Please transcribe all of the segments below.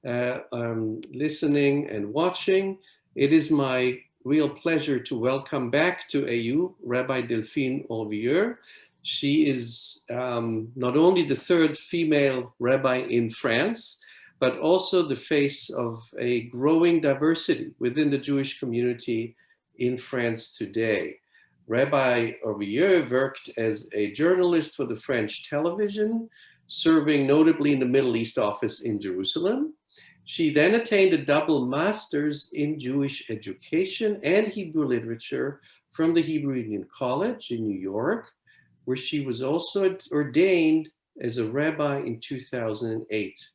listening and watching. It is my real pleasure to welcome back to AU Rabbi Delphine Horvilleur. She is not only the third female rabbi in France, but also the face of a growing diversity within the Jewish community in France today. Rabbi Horvilleur worked as a journalist for the French television, serving notably in the Middle East office in Jerusalem. She then attained a double master's in Jewish education and Hebrew literature from the Hebrew Union College in New York, where she was also ordained as a rabbi in 2008.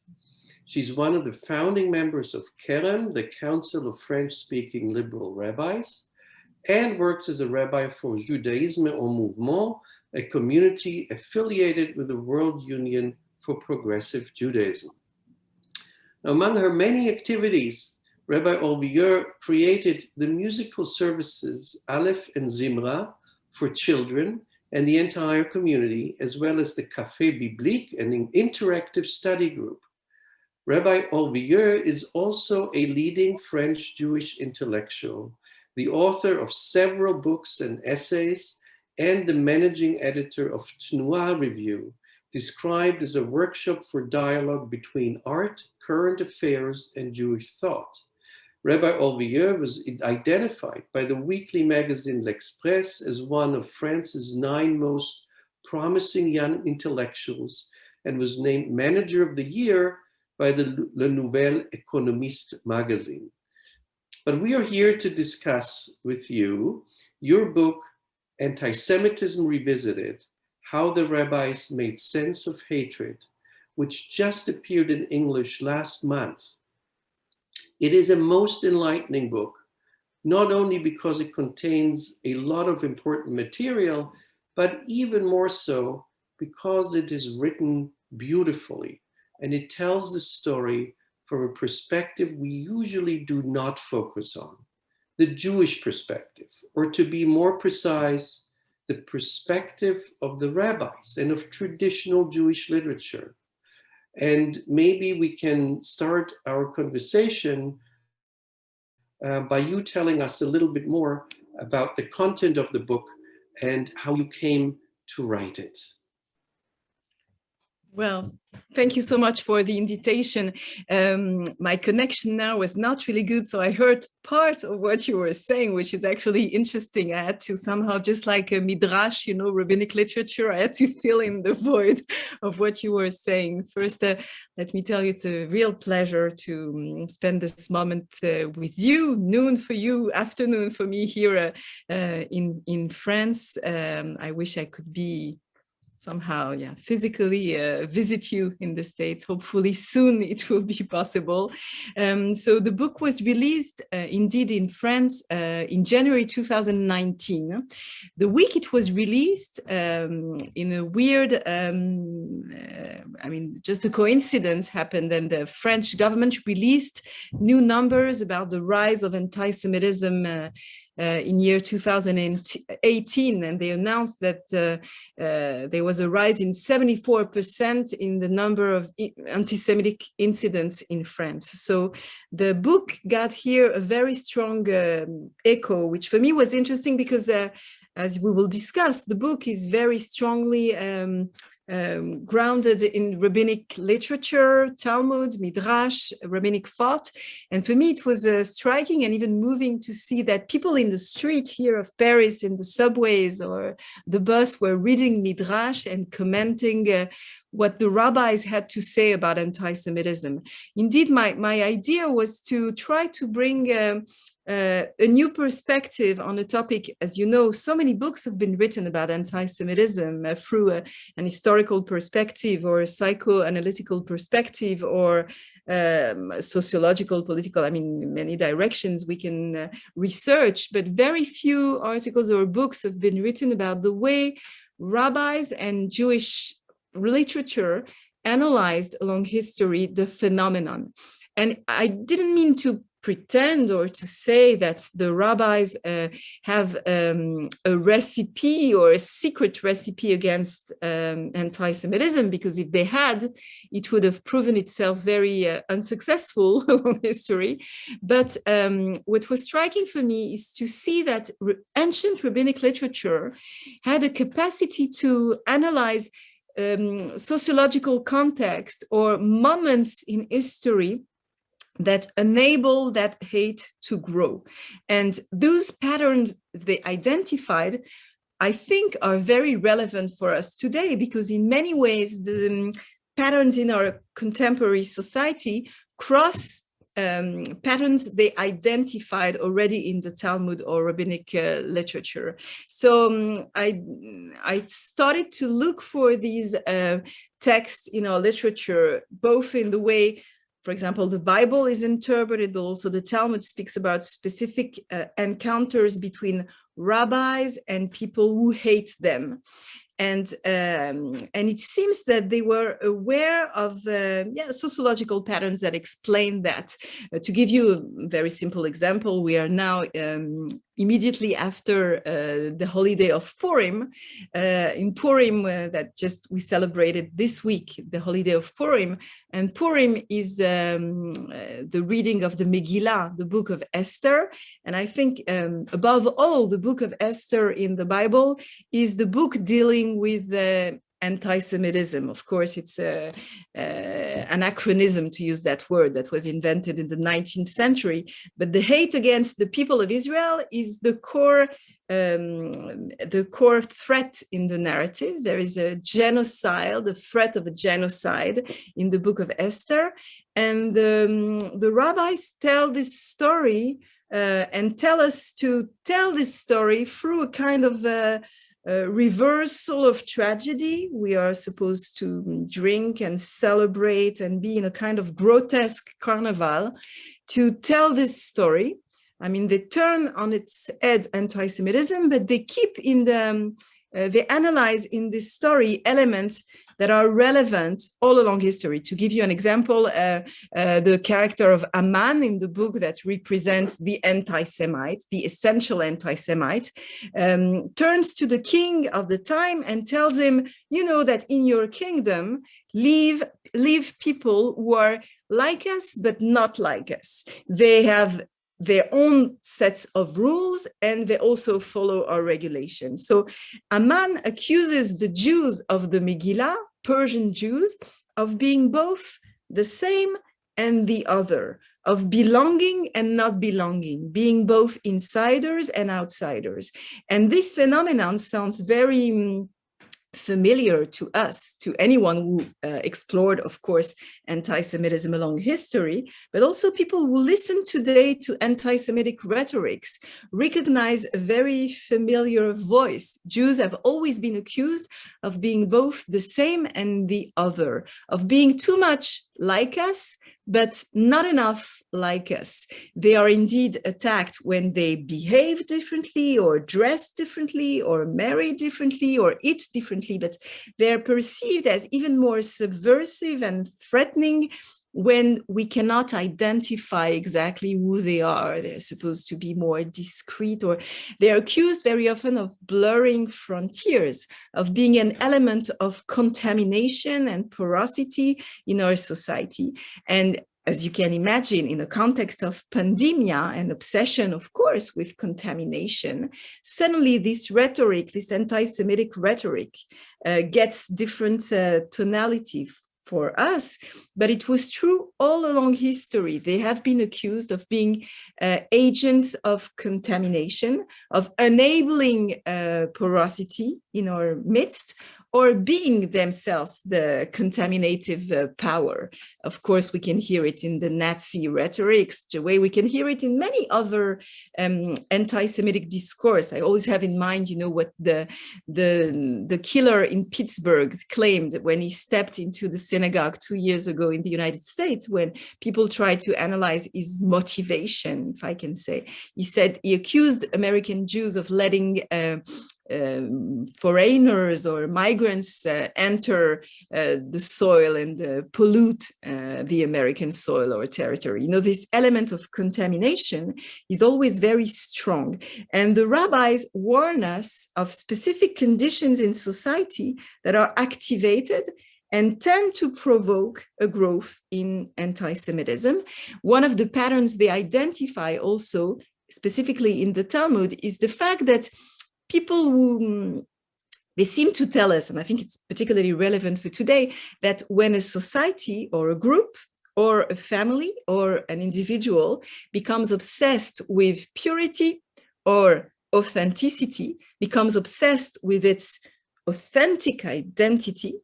She's one of the founding members of Kerem, the Council of French-Speaking Liberal Rabbis, and works as a rabbi for Judaïsme en Mouvement, a community affiliated with the World Union for Progressive Judaism. Among her many activities, Rabbi Horvilleur created the musical services Aleph and Zimra for children and the entire community, as well as the Café Biblique, an interactive study group. Rabbi Horvilleur is also a leading French Jewish intellectual, the author of several books and essays, and the managing editor of Tnuah Review, described as a workshop for dialogue between art, current affairs, and Jewish thought. Rabbi Horvilleur was identified by the weekly magazine L'Express as one of France's 9 most promising young intellectuals and was named Manager of the Year by the Le Nouvel Économiste magazine. But we are here to discuss with you your book, Anti-Semitism Revisited, How the Rabbis Made Sense of Hatred, which just appeared in English last month. It is a most enlightening book, not only because it contains a lot of important material, but even more so because it is written beautifully and it tells the story from a perspective we usually do not focus on, the Jewish perspective, or to be more precise, the perspective of the rabbis and of traditional Jewish literature. And maybe we can start our conversation by you telling us a little bit more about the content of the book and how you came to write it. Well, thank you so much for the invitation. My connection now was not really good, so I heard part of what you were saying, which is actually interesting. I had to somehow, just like a midrash, you know, rabbinic literature, I had to fill in the void of what you were saying. First, let me tell you, it's a real pleasure to spend this moment with you, noon for you, afternoon for me here in France. I wish I could be somehow, physically visit you in the States. Hopefully soon it will be possible. So the book was released indeed in France in January 2019. The week it was released, in a weird, just a coincidence happened, and the French government released new numbers about the rise of anti-Semitism in year 2018, and they announced that there was a rise in 74% in the number of anti-Semitic incidents in France. So the book got here a very strong echo, which for me was interesting because as we will discuss, the book is very strongly grounded in rabbinic literature, Talmud, Midrash, rabbinic thought. And for me, it was striking and even moving to see that people in the street here of Paris, in the subways or the bus, were reading Midrash and commenting what the rabbis had to say about anti-Semitism. Indeed, my idea was to try to bring a new perspective on a topic. As you know, so many books have been written about anti-Semitism through an historical perspective or a psychoanalytical perspective or sociological, political, many directions we can research, but very few articles or books have been written about the way rabbis and Jewish literature analyzed along history the phenomenon. And I didn't mean to pretend or to say that the rabbis have a recipe or a secret recipe against anti-Semitism, because if they had, it would have proven itself very unsuccessful in history. But what was striking for me is to see that ancient rabbinic literature had a capacity to analyze sociological context or moments in history that enable that hate to grow. And those patterns they identified, I think, are very relevant for us today, because in many ways, the patterns in our contemporary society cross patterns they identified already in the Talmud or rabbinic literature. So I started to look for these texts in our literature, both in the way, for example, the Bible is interpreted, but also the Talmud speaks about specific encounters between rabbis and people who hate them. And it seems that they were aware of sociological patterns that explain that. To give you a very simple example, we are now immediately after the holiday of Purim. In Purim, that just we celebrated this week, the holiday of Purim. And Purim is the reading of the Megillah, the book of Esther. And I think above all, the book of Esther in the Bible is the book dealing with anti-Semitism. Of course, it's an anachronism to use that word that was invented in the 19th century. But the hate against the people of Israel is the core threat in the narrative. There is a genocide, the threat of a genocide in the book of Esther. And the rabbis tell this story and tell us to tell this story through a kind of reversal of tragedy. We are supposed to drink and celebrate and be in a kind of grotesque carnival to tell this story. I mean, they turn on its head anti-Semitism, but they keep in they analyze in this story elements that are relevant all along history. To give you an example, the character of Aman in the book that represents the anti-Semite, the essential anti-Semite, turns to the king of the time and tells him, you know that in your kingdom, live people who are like us, but not like us. They have their own sets of rules, and they also follow our regulations. So Aman accuses the Jews of the Megillah, Persian Jews, of being both the same and the other, of belonging and not belonging, being both insiders and outsiders. And this phenomenon sounds very familiar to us, to anyone who explored, of course, anti-Semitism along history, but also people who listen today to anti-Semitic rhetorics recognize a very familiar voice. Jews have always been accused of being both the same and the other, of being too much like us, but not enough like us. They are indeed attacked when they behave differently or dress differently or marry differently or eat differently, but they're perceived as even more subversive and threatening when we cannot identify exactly who they are. They're supposed to be more discreet, or they're accused very often of blurring frontiers, of being an element of contamination and porosity in our society. And as you can imagine, in a context of pandemia and obsession, of course, with contamination, suddenly this rhetoric, this anti-Semitic rhetoric, gets different tonality for us, but it was true all along history. They have been accused of being agents of contamination, of enabling porosity in our midst, or being themselves the contaminative power. Of course, we can hear it in the Nazi rhetorics, the way we can hear it in many other anti-Semitic discourse. I always have in mind, you know, what the killer in Pittsburgh claimed when he stepped into the synagogue 2 years ago in the United States, when people tried to analyze his motivation, if I can say. He said he accused American Jews of letting foreigners or migrants enter the soil and pollute the American soil or territory. You know, this element of contamination is always very strong. And the rabbis warn us of specific conditions in society that are activated and tend to provoke a growth in anti-Semitism. One of the patterns they identify also, specifically in the Talmud, is the fact that people who, they seem to tell us, and I think it's particularly relevant for today, that when a society or a group or a family or an individual becomes obsessed with purity or authenticity, becomes obsessed with its authentic identity,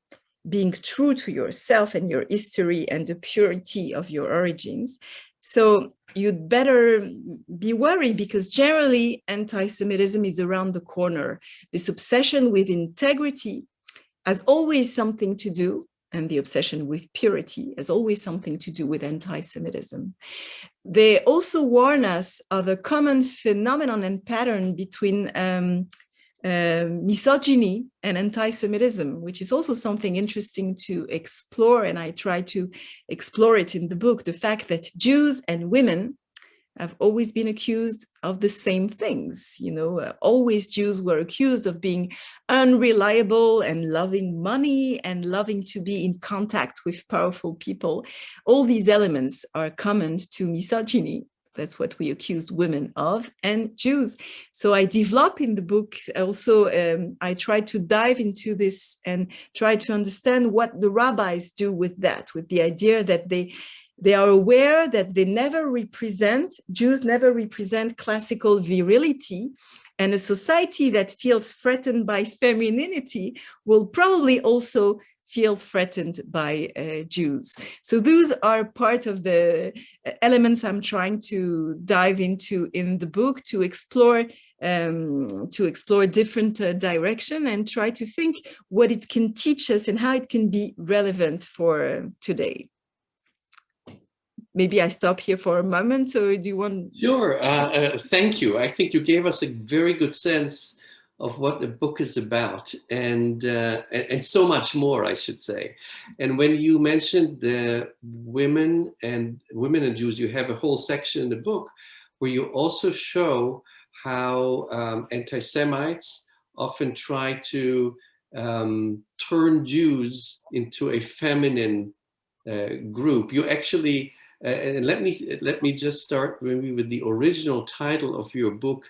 being true to yourself and your history and the purity of your origins. So you'd better be worried, because generally anti-Semitism is around the corner. This obsession with integrity has always something to do, and the obsession with purity has always something to do with anti-Semitism. They also warn us of a common phenomenon and pattern between misogyny and anti-Semitism, which is also something interesting to explore, and I try to explore it in the book, the fact that Jews and women have always been accused of the same things. You know, always Jews were accused of being unreliable and loving money and loving to be in contact with powerful people. All these elements are common to misogyny. That's what we accused women of, and Jews. So I develop in the book also, I try to dive into this and try to understand what the rabbis do with that, with the idea that they are aware that they never represent, Jews never represent classical virility, and a society that feels threatened by femininity will probably also feel threatened by Jews. So those are part of the elements I'm trying to dive into in the book, to explore different direction and try to think what it can teach us and how it can be relevant for today. Maybe I stop here for a moment, or do you want? Sure, thank you. I think you gave us a very good sense of what the book is about, and so much more, I should say. And when you mentioned the women and Jews, you have a whole section in the book where you also show how anti-Semites often try to turn Jews into a feminine group. You actually, and let me just start maybe with the original title of your book,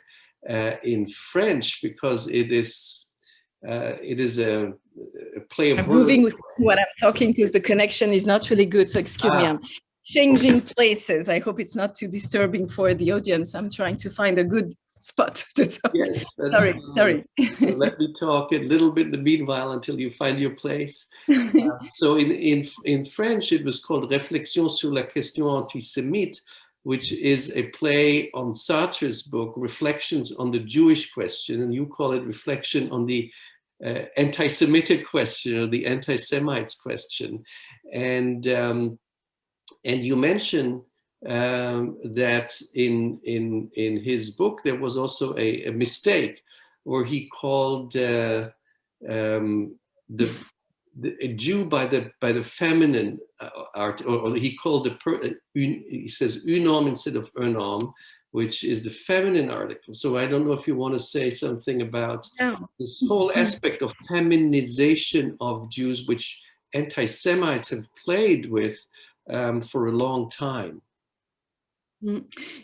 in French, because it is a play of words. I'm moving with what I'm talking because the connection is not really good. So excuse me, I'm changing places. I hope it's not too disturbing for the audience. I'm trying to find a good spot to talk. Yes, sorry. Let me talk a little bit in the meanwhile until you find your place. So in French, it was called Réflexions sur la question antisémite, which is a play on Sartre's book, Reflections on the Jewish Question, and you call it Reflection on the anti-Semitic question, or the anti-Semites question. And you mention that in his book there was also a mistake, where he called a Jew by the feminine art, or he called he says un homme instead of un homme, which is the feminine article. So I don't know if you want to say something about this whole aspect of feminization of Jews, which anti-Semites have played with for a long time.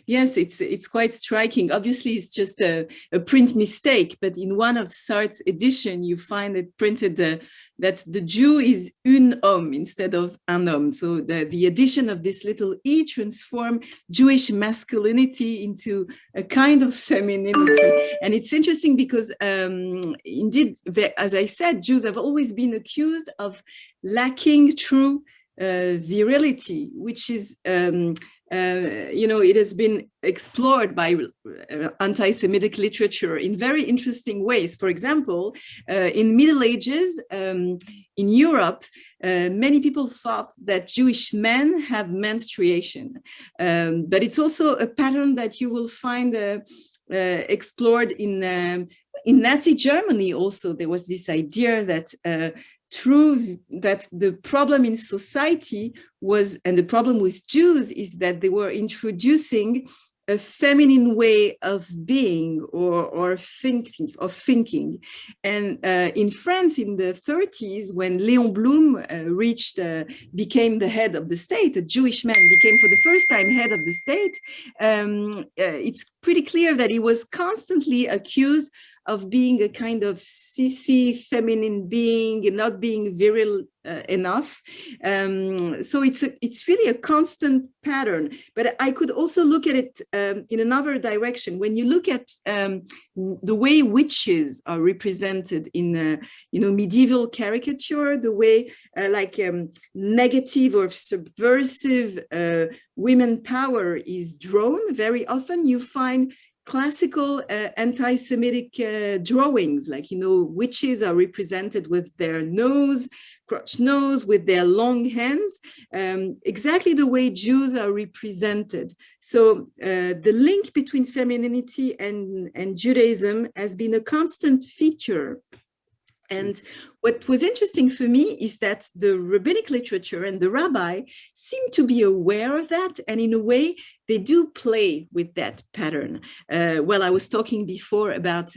Yes, it's quite striking. Obviously, it's just a print mistake, but in one of Sartre's edition, you find it printed that the Jew is un homme instead of un homme. So the addition of this little e transform Jewish masculinity into a kind of femininity. And it's interesting because indeed, as I said, Jews have always been accused of lacking true virility, which is it has been explored by anti-Semitic literature in very interesting ways. For example, in Middle Ages, in Europe, many people thought that Jewish men have menstruation, but it's also a pattern that you will find explored in In Nazi Germany also, there was this idea that that the problem in society was, and the problem with Jews is that they were introducing a feminine way of being or thinking. And in France in the 30s, when Léon Blum became the head of the state, a Jewish man became for the first time head of the state, it's pretty clear that he was constantly accused of being a kind of sissy feminine being and not being viril enough. So it's really a constant pattern. But I could also look at it in another direction. When you look at the way witches are represented in medieval caricature, the way negative or subversive women power is drawn, very often you find classical anti-Semitic drawings, like, witches are represented with their crotch nose, with their long hands, exactly the way Jews are represented. So the link between femininity and Judaism has been a constant feature. And what was interesting for me is that the rabbinic literature and the rabbi seem to be aware of that, and in a way they do play with that pattern. Well, I was talking before about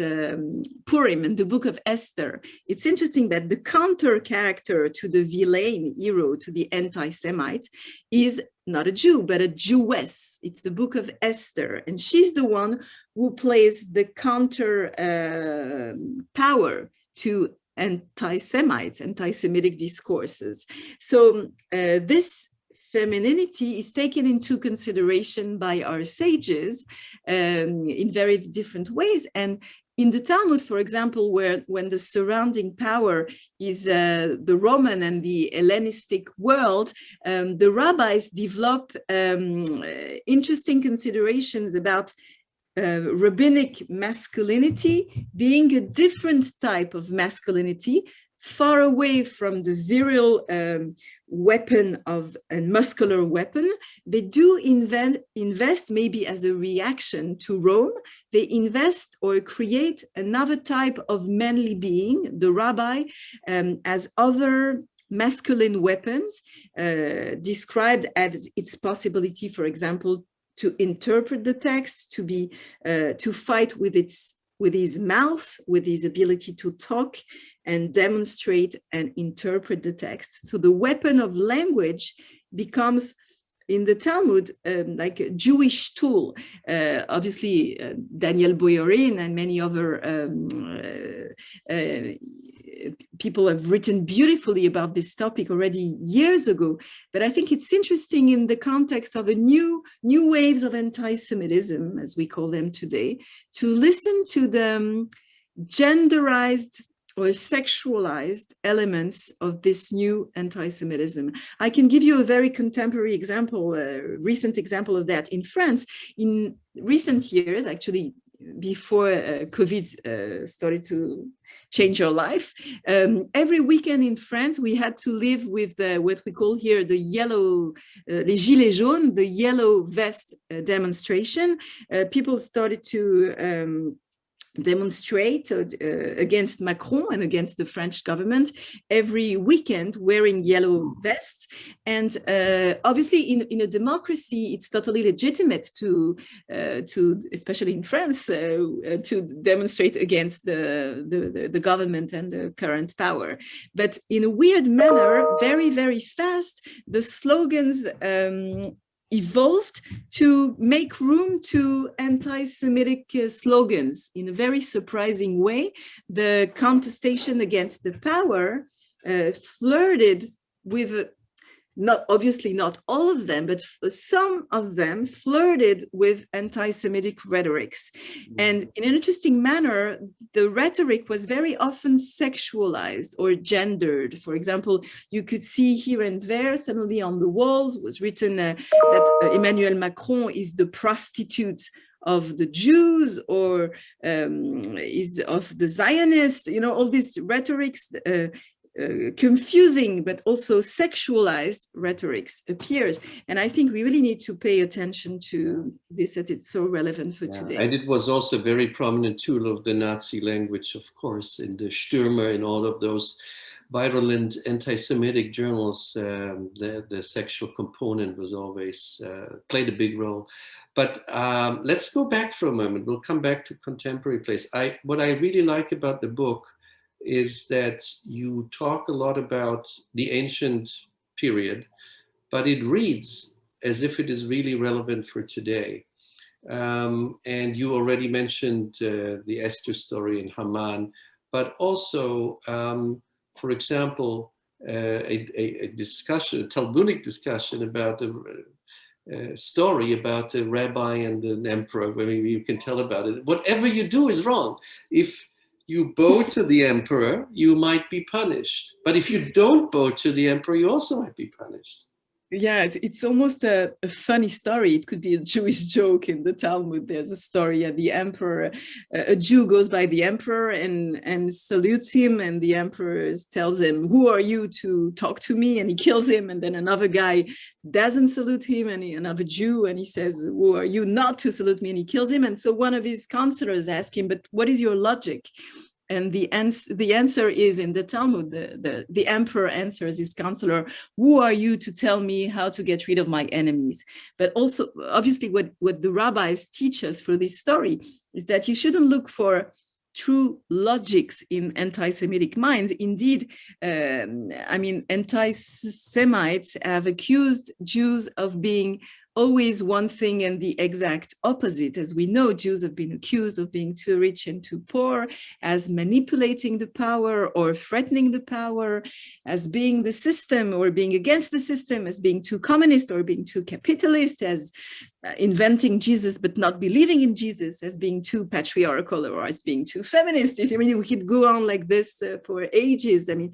Purim and the book of Esther. It's interesting that the counter character to the villain hero, to the anti-Semite, is not a Jew, but a Jewess. It's the book of Esther, and she's the one who plays the counter power to anti-Semites, anti-Semitic discourses. So this femininity is taken into consideration by our sages in very different ways. And in the Talmud, for example, when the surrounding power is the Roman and the Hellenistic world, the rabbis develop interesting considerations about rabbinic masculinity being a different type of masculinity, far away from the virile weapon and muscular weapon. They do invest maybe as a reaction to Rome. They invest or create another type of manly being, the rabbi, as other masculine weapons, described as its possibility, for example, to interpret the text, to fight with his mouth, with his ability to talk and demonstrate and interpret the text. So the weapon of language becomes, in the Talmud, like a Jewish tool. Obviously, Daniel Boyarin and many other people have written beautifully about this topic already years ago. But I think it's interesting in the context of a new waves of anti-Semitism, as we call them today, to listen to the genderized or sexualized elements of this new anti-Semitism. I can give you a very contemporary example, a recent example of that. In France, in recent years, actually, before COVID started to change our life, every weekend in France, we had to live with what we call here the yellow, les gilets jaunes, the yellow vest demonstration. People started to demonstrate against Macron and against the French government every weekend wearing yellow vests. And obviously in a democracy, it's totally legitimate to especially in France, to demonstrate against the government and the current power. But in a weird manner, very, very fast, the slogans evolved to make room to anti-Semitic slogans in a very surprising way. The contestation against the power flirted with, obviously not all of them, but some of them flirted with anti-Semitic rhetorics. And in an interesting manner, the rhetoric was very often sexualized or gendered. For example, you could see here and there, suddenly on the walls was written that Emmanuel Macron is the prostitute of the Jews, or is of the Zionists, all these rhetorics confusing but also sexualized rhetorics appears. And I think we really need to pay attention to this as it's so relevant for today. And it was also a very prominent tool of the Nazi language, of course, in the Stürmer and all of those virulent anti-Semitic journals. The sexual component was always played a big role. But let's go back for a moment. We'll come back to contemporary place. What I really like about the book is that you talk a lot about the ancient period, but it reads as if it is really relevant for today. And you already mentioned the Esther story in Haman, but also, for example, a discussion, a Talmudic discussion about a story about a rabbi and an emperor, where maybe you can tell about it. Whatever you do is wrong. If you bow to the emperor, you might be punished. But if you don't bow to the emperor, you also might be punished. Yeah, it's almost a funny story. It could be a Jewish joke in the Talmud. There's a story of the emperor. A Jew goes by the emperor and salutes him, and the emperor tells him, "Who are you to talk to me?" And he kills him. And then another guy doesn't salute him, and another Jew, and he says, "Who are you not to salute me?" And he kills him. And so one of his counselors asks him, "But what is your logic?" And the answer is in the Talmud, the emperor answers his counselor, "Who are you to tell me how to get rid of my enemies?" But also, obviously, what the rabbis teach us for this story is that you shouldn't look for true logics in anti-Semitic minds. Indeed, anti-Semites have accused Jews of being always one thing and the exact opposite. As we know, Jews have been accused of being too rich and too poor, as manipulating the power or threatening the power, as being the system or being against the system, as being too communist or being too capitalist, as inventing Jesus but not believing in Jesus, as being too patriarchal or as being too feminist. I mean, we could go on like this for ages. I mean,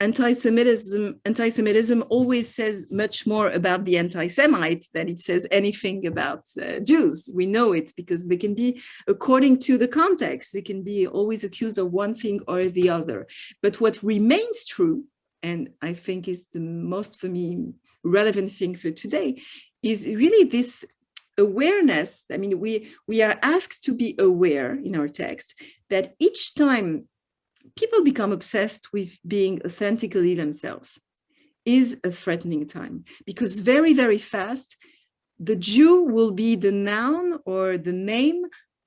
Anti-Semitism always says much more about the anti-Semite than it says anything about Jews. We know it because they can be, according to the context, they can be always accused of one thing or the other. But what remains true, and I think is the most, for me, relevant thing for today, is really this awareness. I mean, we are asked to be aware in our text that each time people become obsessed with being authentically themselves is a threatening time, because very, very fast, the Jew will be the noun or the name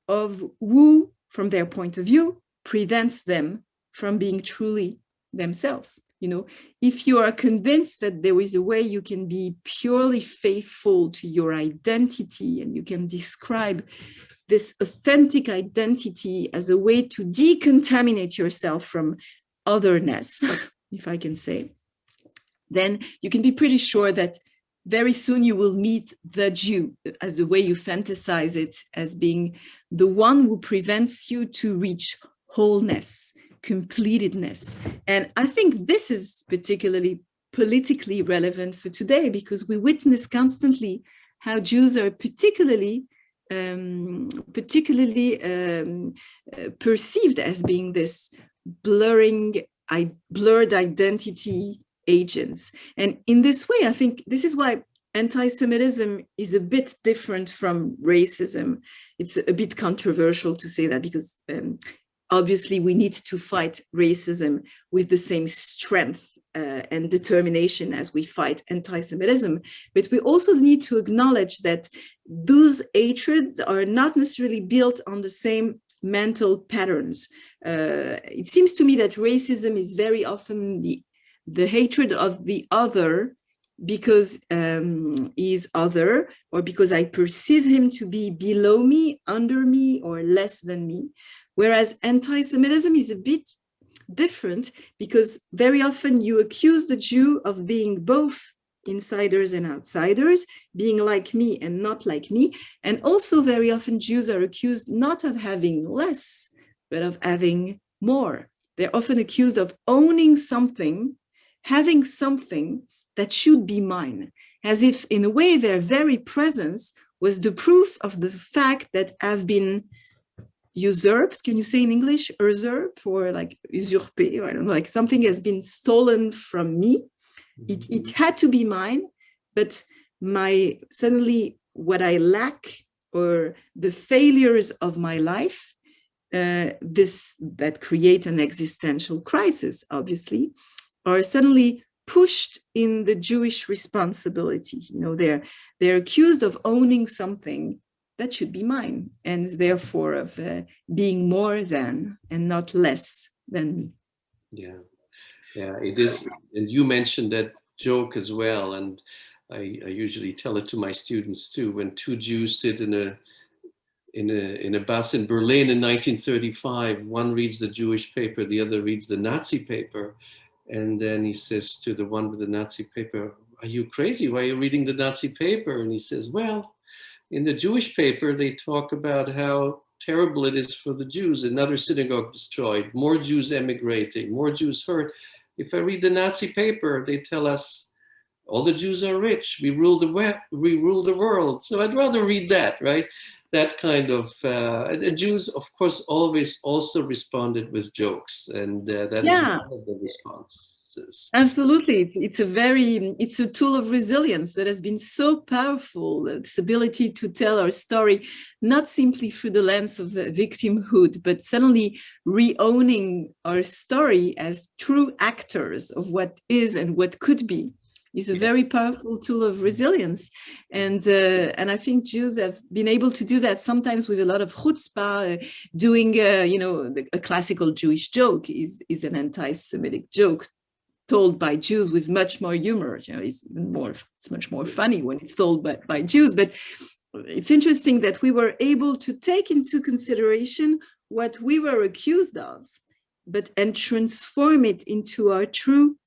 of who, from their point of view, prevents them from being truly themselves. You know, if you are convinced that there is a way you can be purely faithful to your identity and you can describe this authentic identity as a way to decontaminate yourself from otherness, if I can say, then you can be pretty sure that very soon you will meet the Jew as the way you fantasize it as being the one who prevents you to reach wholeness, completedness. And I think this is particularly politically relevant for today, because we witness constantly how Jews are particularly perceived as being this blurred identity agents. And in this way, I think this is why anti-Semitism is a bit different from racism. It's a bit controversial to say that, because obviously we need to fight racism with the same strength and determination as we fight anti-Semitism. But we also need to acknowledge that those hatreds are not necessarily built on the same mental patterns. It seems to me that racism is very often the hatred of the other because he's other, or because I perceive him to be below me, under me, or less than me. Whereas anti-Semitism is a bit different, because very often you accuse the Jew of being both insiders and outsiders, being like me and not like me. And also very often Jews are accused not of having less, but of having more. They're often accused of owning something, having something that should be mine, as if in a way their very presence was the proof of the fact that I've been, usurped. Can you say in English usurp, or like usurpé? I don't know, like something has been stolen from me. It had to be mine, but suddenly what I lack, or the failures of my life, that create an existential crisis, obviously, are suddenly pushed in the Jewish responsibility. You know, they're accused of owning something that should be mine, and therefore of being more than and not less than me. Yeah, it is. And you mentioned that joke as well, and I usually tell it to my students too. When two Jews sit in a bus in Berlin in 1935, one reads the Jewish paper, the other reads the Nazi paper, and then he says to the one with the Nazi paper, "Are you crazy? Why are you reading the Nazi paper?" And he says, "Well, in the Jewish paper, they talk about how terrible it is for the Jews, another synagogue destroyed, more Jews emigrating, more Jews hurt. If I read the Nazi paper, they tell us all the Jews are rich, we rule the world. So I'd rather read that," right? That kind of, the Jews, of course, always also responded with jokes, and that is one of the responses. Absolutely. It's a tool of resilience that has been so powerful, this ability to tell our story, not simply through the lens of victimhood, but suddenly re-owning our story as true actors of what is and what could be, is a very powerful tool of resilience. And I think Jews have been able to do that sometimes with a lot of chutzpah, doing, a classical Jewish joke is an anti-Semitic joke, told by Jews with much more humor. You know, it's much more funny when it's told by Jews. But it's interesting that we were able to take into consideration what we were accused of, and transform it into our true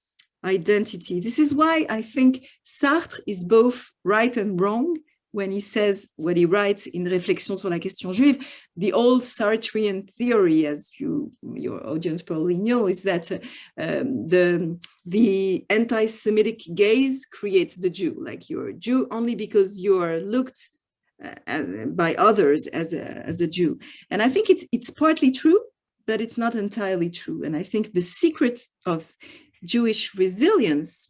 identity. This is why I think Sartre is both right and wrong when he says what he writes in Réflexions sur la question juive. The old Sartrean theory, as your audience probably know, is that the anti-Semitic gaze creates the Jew. Like, you're a Jew only because you are looked by others as a Jew. And I think it's partly true, but it's not entirely true. And I think the secret of Jewish resilience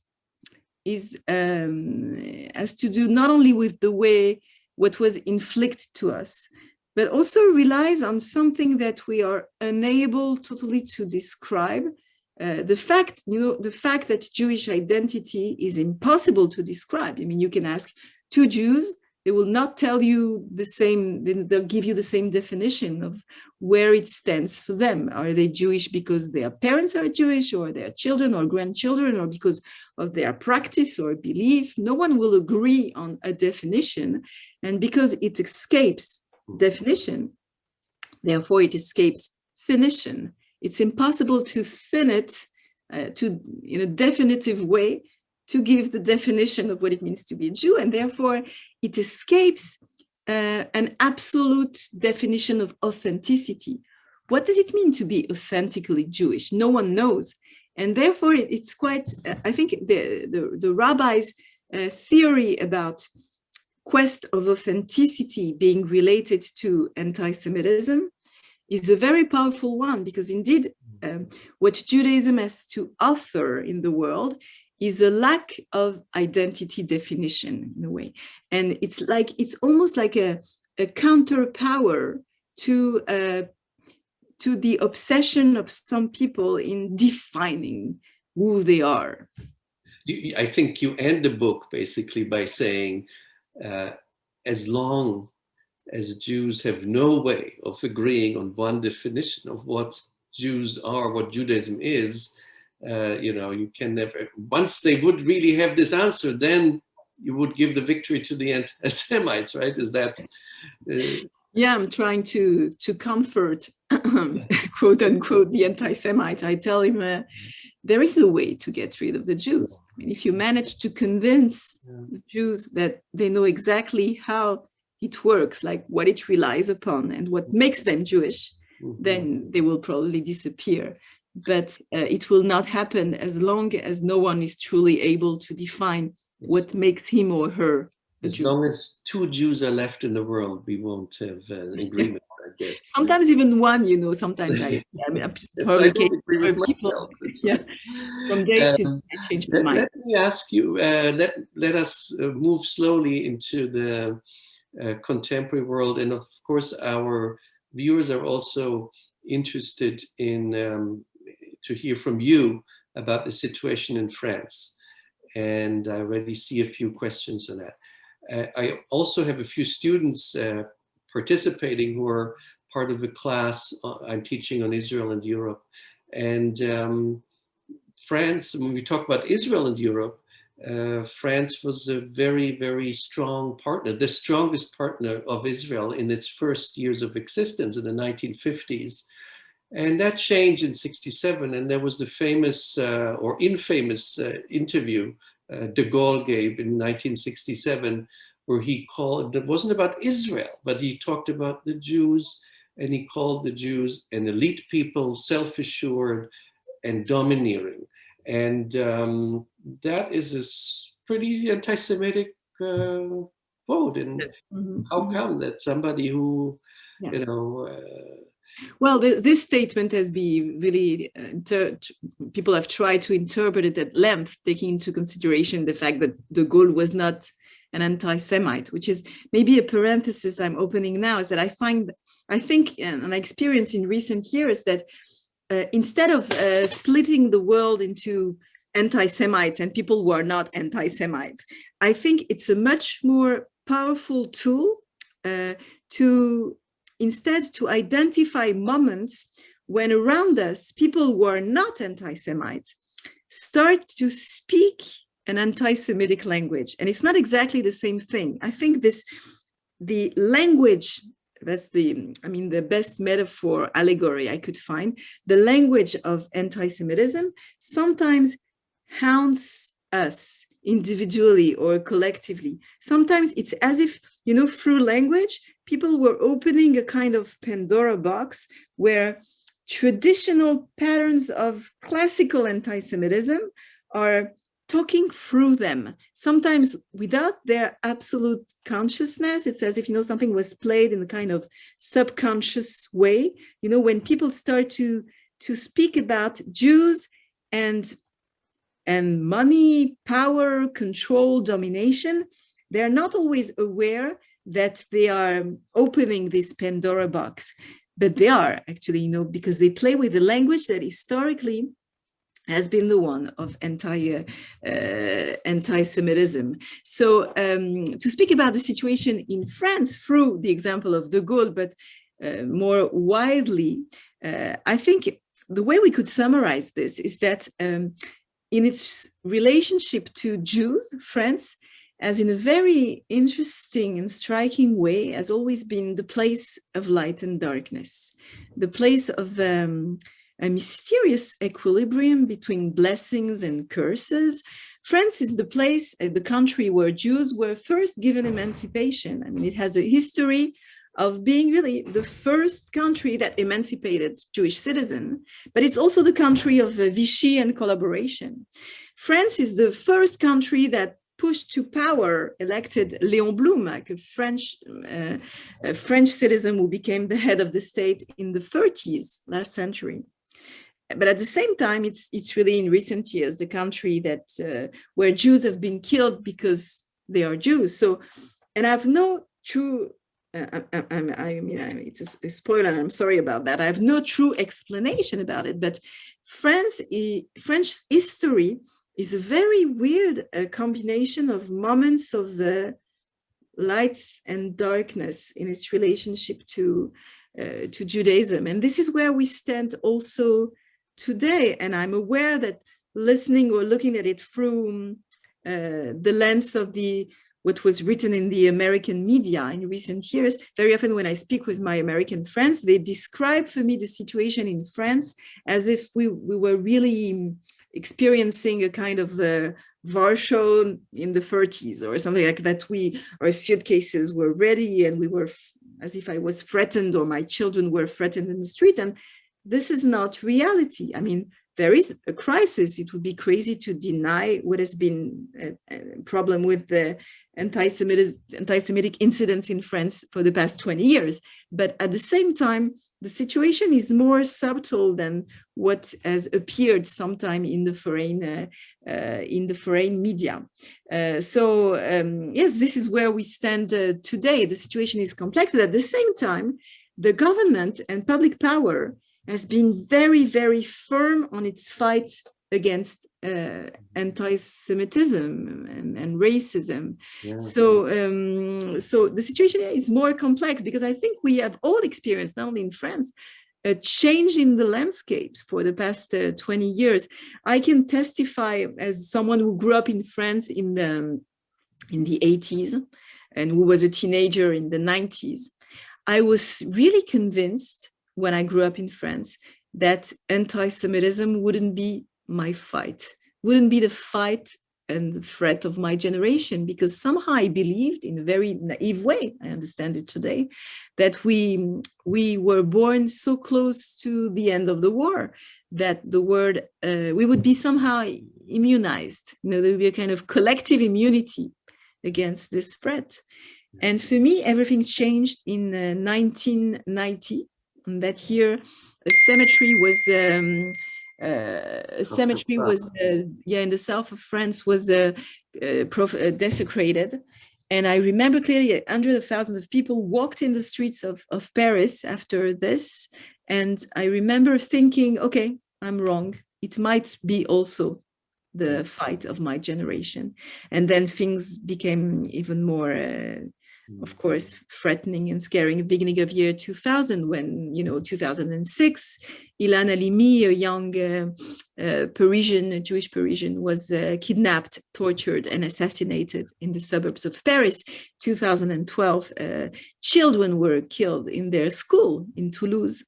has to do not only with the way what was inflicted to us, but also relies on something that we are unable totally to describe. The fact that Jewish identity is impossible to describe. I mean, you can ask two Jews, they will not tell you the same, they'll give you the same definition of where it stands for them. Are they Jewish because their parents are Jewish, or their children or grandchildren, or because of their practice or belief? No one will agree on a definition. And because it escapes definition, therefore it escapes finition. It's impossible to fin it in a definitive way, to give the definition of what it means to be a Jew, and therefore it escapes an absolute definition of authenticity. What does it mean to be authentically Jewish? No one knows. And therefore it's quite, I think the rabbis' theory about quest of authenticity being related to anti-Semitism is a very powerful one, because indeed what Judaism has to offer in the world is a lack of identity definition, in a way. And it's almost like a counterpower to the obsession of some people in defining who they are. I think you end the book basically by saying, as long as Jews have no way of agreeing on one definition of what Jews are, what Judaism is, you can never, once they would really have this answer, then you would give the victory to the anti-Semites, right? Is that? Yeah, I'm trying to comfort, quote unquote, the anti-Semite. I tell him there is a way to get rid of the Jews. I mean, if you manage to convince the Jews that they know exactly how it works, like what it relies upon and what makes them Jewish, then they will probably disappear. But it will not happen as long as no one is truly able to define what makes him or her a Jew. As long as two Jews are left in the world, we won't have an agreement. I guess. Sometimes even one, you know, sometimes I mean, I probably don't agree with people, myself. yeah, from day to day, I change my mind. Let me ask you, let us move slowly into the contemporary world. And of course, our viewers are also interested in to hear from you about the situation in France. And I already see a few questions on that. I also have a few students participating who are part of a class I'm teaching on Israel and Europe. And France, when we talk about Israel and Europe, France was a very, very strong partner, the strongest partner of Israel in its first years of existence in the 1950s. And that changed in '67, and there was the famous or infamous interview de Gaulle gave in 1967, where he called, it wasn't about Israel, but he talked about the Jews, and he called the Jews an elite people, self-assured and domineering. And that is a pretty anti-Semitic quote. And how come that somebody who, you know, well, this statement has been really, people have tried to interpret it at length, taking into consideration the fact that de Gaulle was not an anti-Semite, which is maybe a parenthesis I'm opening now, is that I think, and I experience in recent years that instead of splitting the world into anti-Semites and people who are not anti-Semites, I think it's a much more powerful tool instead to identify moments when around us, people who are not anti-Semites start to speak an anti-Semitic language. And it's not exactly the same thing. I think the language, that's the best metaphor, allegory I could find, the language of anti-Semitism sometimes haunts us individually or collectively. Sometimes it's as if, you know, through language, people were opening a kind of Pandora box where traditional patterns of classical anti-Semitism are talking through them, sometimes without their absolute consciousness. It's as if, you know, something was played in a kind of subconscious way. You know, when people start to speak about Jews and money, power, control, domination, they're not always aware that they are opening this Pandora box, but they are actually, you know, because they play with the language that historically has been the one of anti-Semitism. So to speak about the situation in France through the example of de Gaulle, but more widely, I think the way we could summarize this is that in its relationship to Jews, France, as in a very interesting and striking way, has always been the place of light and darkness, the place of a mysterious equilibrium between blessings and curses. France is the place, the country where Jews were first given emancipation. I mean, it has a history of being really the first country that emancipated Jewish citizens, but it's also the country of Vichy and collaboration. France is the first country that pushed to power, elected Léon Blum, like a French citizen who became the head of the state in the 30s, last century. But at the same time, it's really in recent years the country that where Jews have been killed because they are Jews. So, and I have no true. It's a spoiler, and I'm sorry about that. I have no true explanation about it. But French history is a very weird combination of moments of light and darkness in its relationship to Judaism, and this is where we stand also today. And I'm aware that listening or looking at it through the lens of what was written in the American media in recent years, very often when I speak with my American friends, they describe for me the situation in France as if we were really experiencing a kind of Warsaw in the 30s or something like that. Our suitcases were ready and we were, as if I was threatened or my children were threatened in the street. And this is not reality. I mean, there is a crisis. It would be crazy to deny what has been a problem with the anti-Semitic incidents in France for the past 20 years. But at the same time, the situation is more subtle than what has appeared sometime in the foreign media. Yes, this is where we stand today. The situation is complex, but at the same time, the government and public power has been very, very firm on its fight against anti-Semitism and racism. Yeah. So the situation is more complex because I think we have all experienced, not only in France, a change in the landscapes for the past 20 years. I can testify as someone who grew up in France in the 80s and who was a teenager in the 90s. I was really convinced when I grew up in France that anti-Semitism wouldn't be my fight, wouldn't be the fight and the threat of my generation, because somehow I believed, in a very naive way, I understand it today, that we were born so close to the end of the war that the word we would be somehow immunized. You know, there would be a kind of collective immunity against this threat. And for me, everything changed in 1990. And that year, a cemetery was in the south of France was desecrated. And I remember clearly hundreds of thousands of people walked in the streets of Paris after this. And I remember thinking, okay, I'm wrong. It might be also the fight of my generation. And then things became even more, of course, threatening and scary. At the beginning of year 2000, when, 2006, Ilan Halimi, a young Jewish Parisian, was kidnapped, tortured, and assassinated in the suburbs of Paris. 2012, children were killed in their school in Toulouse,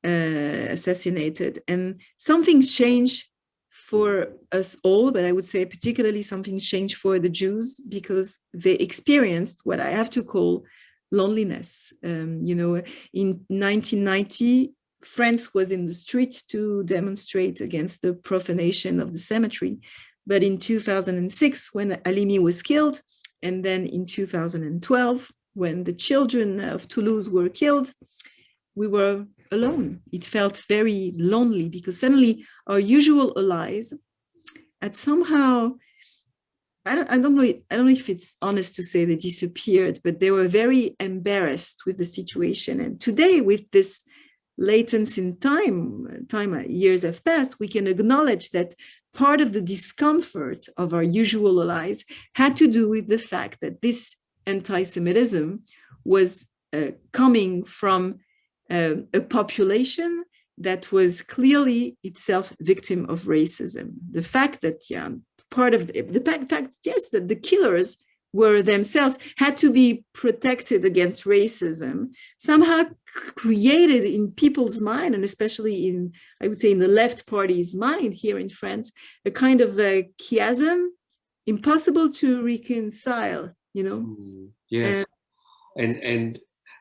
assassinated. And something changed for us all, but I would say particularly something changed for the Jews, because they experienced what I have to call loneliness. In 1990, France was in the street to demonstrate against the profanation of the cemetery. But in 2006, when Halimi was killed, and then in 2012, when the children of Toulouse were killed, we were alone. It felt very lonely because suddenly our usual allies had somehow, I don't know if it's honest to say they disappeared, but they were very embarrassed with the situation. And today, with this latency in time years have passed, we can acknowledge that part of the discomfort of our usual allies had to do with the fact that this anti-Semitism was coming from a population that was clearly itself victim of racism. The fact that, that the killers were themselves had to be protected against racism, somehow created in people's mind, and especially in the left party's mind here in France, a kind of a chiasm impossible to reconcile, Yes.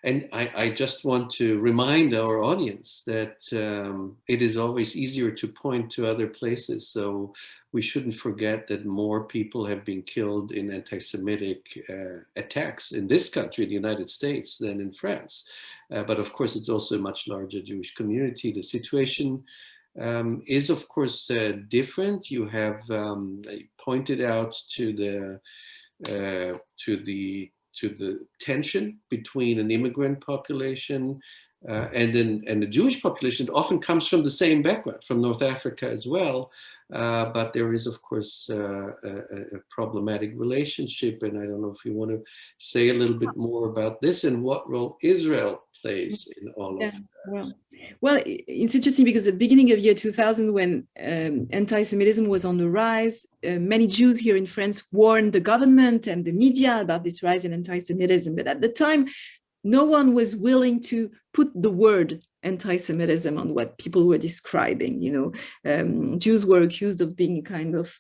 And I just want to remind our audience that it is always easier to point to other places. So we shouldn't forget that more people have been killed in anti-Semitic attacks in this country, the United States, than in France. But of course, it's also a much larger Jewish community. The situation is, of course, different. You have pointed out to the tension between an immigrant population and the Jewish population. It often comes from the same background, from North Africa as well. But there is, of course, a problematic relationship. And I don't know if you want to say a little bit more about this and what role Israel plays in all of that. Well, it's interesting because at the beginning of year 2000, when anti-Semitism was on the rise, many Jews here in France warned the government and the media about this rise in anti-Semitism. But at the time, no one was willing to put the word anti-Semitism on what people were describing. Jews were accused of being kind of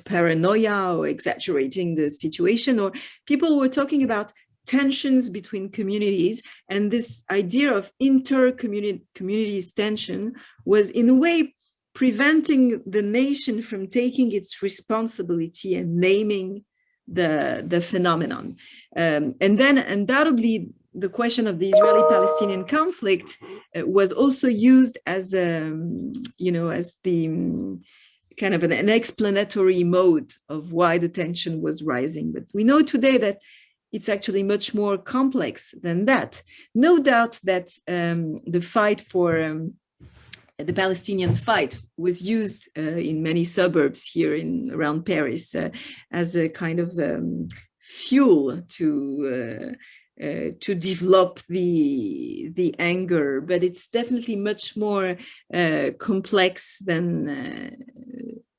paranoia or exaggerating the situation, or people were talking about tensions between communities, and this idea of inter-communities tension was in a way preventing the nation from taking its responsibility and naming the phenomenon. And then undoubtedly, the question of the Israeli-Palestinian conflict was also used as, as the kind of an explanatory mode of why the tension was rising. But we know today that it's actually much more complex than that. No doubt that the fight for the Palestinian fight was used in many suburbs here around Paris as a kind of fuel to develop the anger, but it's definitely much more complex than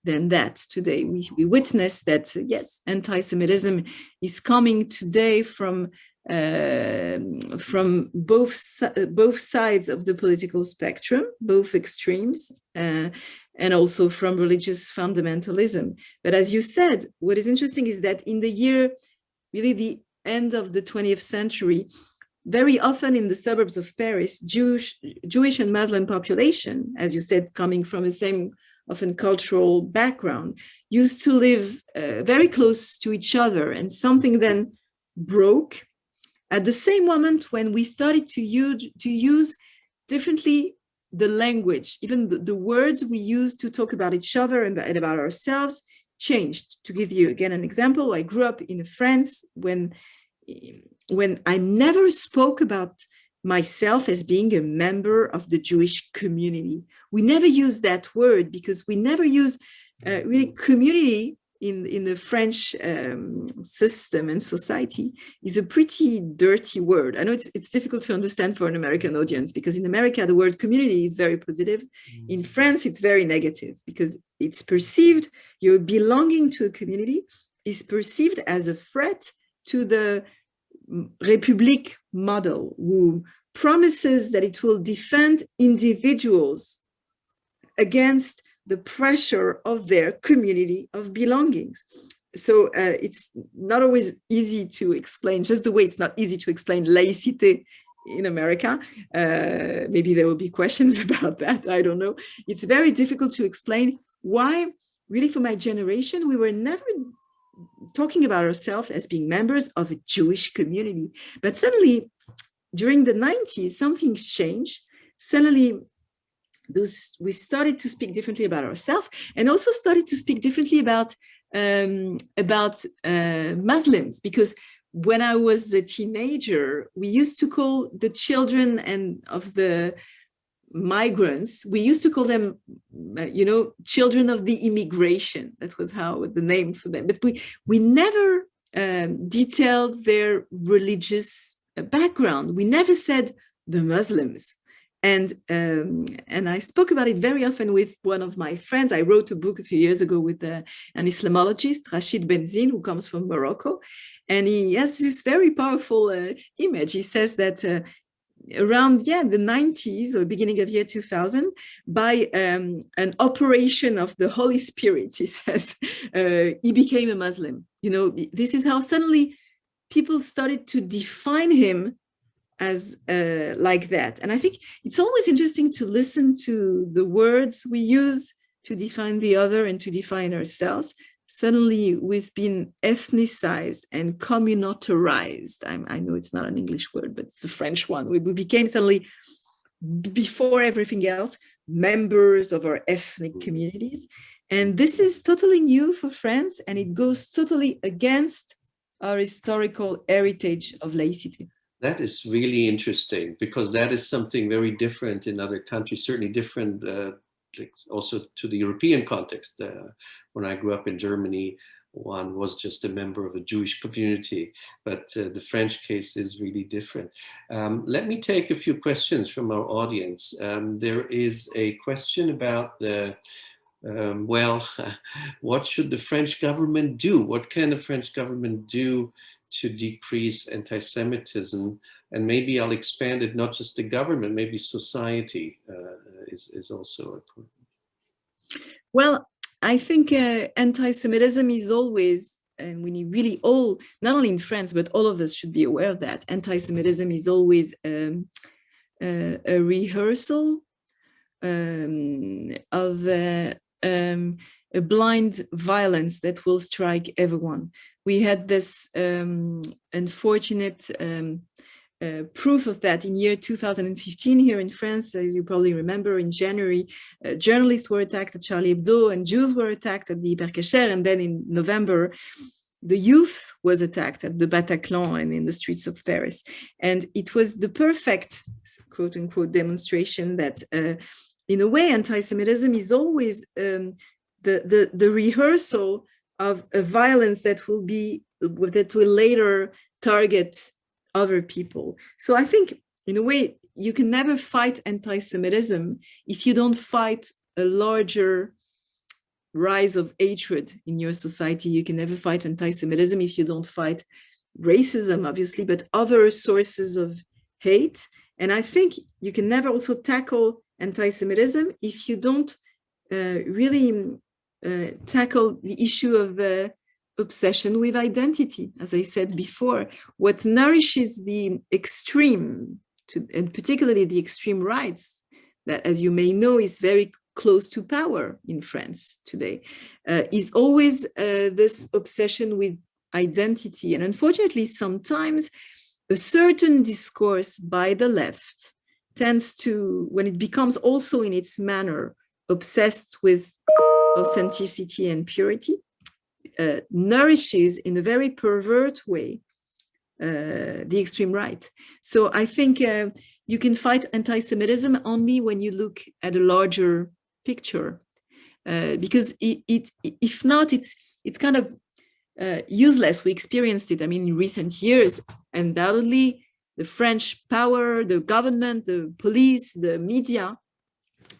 that today. We witness that, yes, anti-Semitism is coming today from both sides of the political spectrum, both extremes, and also from religious fundamentalism. But as you said, what is interesting is that in the year, really the end of the 20th century, very often in the suburbs of Paris, Jewish and Muslim population, as you said, coming from the same often cultural background, used to live very close to each other, and something then broke at the same moment when we started to use differently the language. Even the words we use to talk about each other and about ourselves changed. To give you again an example, I grew up in France when I never spoke about myself as being a member of the Jewish community. We never used that word because we never use really community in the French system and society is a pretty dirty word. I know it's difficult to understand for an American audience because in America, the word community is very positive. In France, it's very negative because it's perceived, your belonging to a community is perceived as a threat to the République model, who promises that it will defend individuals against the pressure of their community of belongings. So it's not always easy to explain, just the way it's not easy to explain laïcité in America. Maybe there will be questions about that, I don't know. It's very difficult to explain why, really for my generation, we were never talking about ourselves as being members of a Jewish community. But suddenly, during the 90s, something changed. Suddenly, we started to speak differently about ourselves, and also started to speak differently about Muslims, because when I was a teenager, we used to call the children of the migrants, we used to call them, children of the immigration. That was how the name for them. But we never detailed their religious background. We never said the Muslims. And I spoke about it very often with one of my friends. I wrote a book a few years ago with an Islamologist, Rashid Benzine, who comes from Morocco. And he has this very powerful image. He says that around the 90s or beginning of year 2000, by an operation of the Holy Spirit, he says, he became a Muslim. This is how suddenly people started to define him as like that. And I think it's always interesting to listen to the words we use to define the other and to define ourselves. Suddenly we've been ethnicized and communautarized. I know it's not an English word, but it's a French one. We became suddenly, before everything else, members of our ethnic communities. And this is totally new for France, and it goes totally against our historical heritage of laicity. That is really interesting, because that is something very different in other countries, certainly different also to the European context. When I grew up in Germany, one was just a member of a Jewish community, but the French case is really different. Let me take a few questions from our audience. There is a question about what should the French government do? What can the French government do to decrease anti-Semitism? And maybe I'll expand it, not just the government, maybe society is also important. Well, I think anti-Semitism is always, and we really all, not only in France, but all of us should be aware of that. Anti-Semitism is always a rehearsal of a blind violence that will strike everyone. we had this unfortunate proof of that in year 2015 here in France. As you probably remember, in January, journalists were attacked at Charlie Hebdo and Jews were attacked at the Hypercacher. And then in November, the youth was attacked at the Bataclan and in the streets of Paris. And it was the perfect, quote unquote, demonstration that in a way, anti-Semitism is always the rehearsal of a violence that will later target other people. So I think, in a way, you can never fight anti-Semitism if you don't fight a larger rise of hatred in your society. You can never fight anti-Semitism if you don't fight racism, obviously, but other sources of hate. And I think you can never also tackle anti-Semitism if you don't really tackle the issue of obsession with identity. As I said before, what nourishes the extreme, and particularly the extreme rights, that, as you may know, is very close to power in France today, is always this obsession with identity. And unfortunately, sometimes a certain discourse by the left tends to, when it becomes also in its manner obsessed with authenticity and purity, nourishes in a very pervert way the extreme right. So I think you can fight anti-Semitism only when you look at a larger picture, because if not, it's kind of useless. We experienced it. I mean, in recent years, undoubtedly, the French power, the government, the police, the media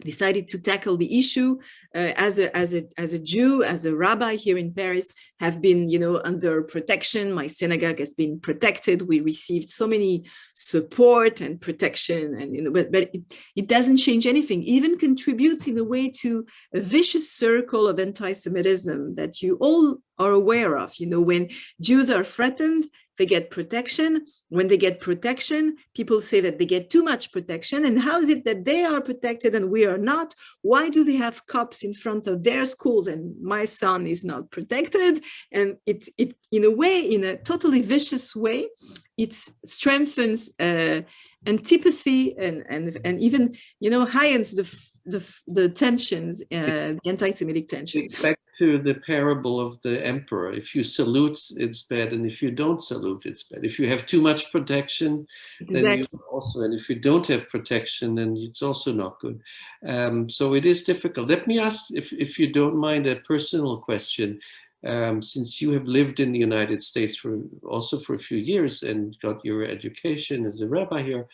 decided to tackle the issue. As a Jew, as a rabbi here in Paris, have been, under protection. My synagogue has been protected. We received so many support and protection, and but it doesn't change anything. Even contributes in a way to a vicious circle of anti-Semitism that you all are aware of. When Jews are threatened, they get protection. When they get protection, people say that they get too much protection. And how is it that they are protected and we are not? Why do they have cops in front of their schools and my son is not protected? And it in a way, in a totally vicious way, it strengthens antipathy and even heightens the tensions, the anti-Semitic tensions. Back to the parable of the emperor. If you salute, it's bad, and if you don't salute, it's bad. If you have too much protection, then you also, and if you don't have protection, then it's also not good. So it is difficult. Let me ask, if you don't mind, a personal question. Since you have lived in the United States for a few years and got your education as a rabbi here,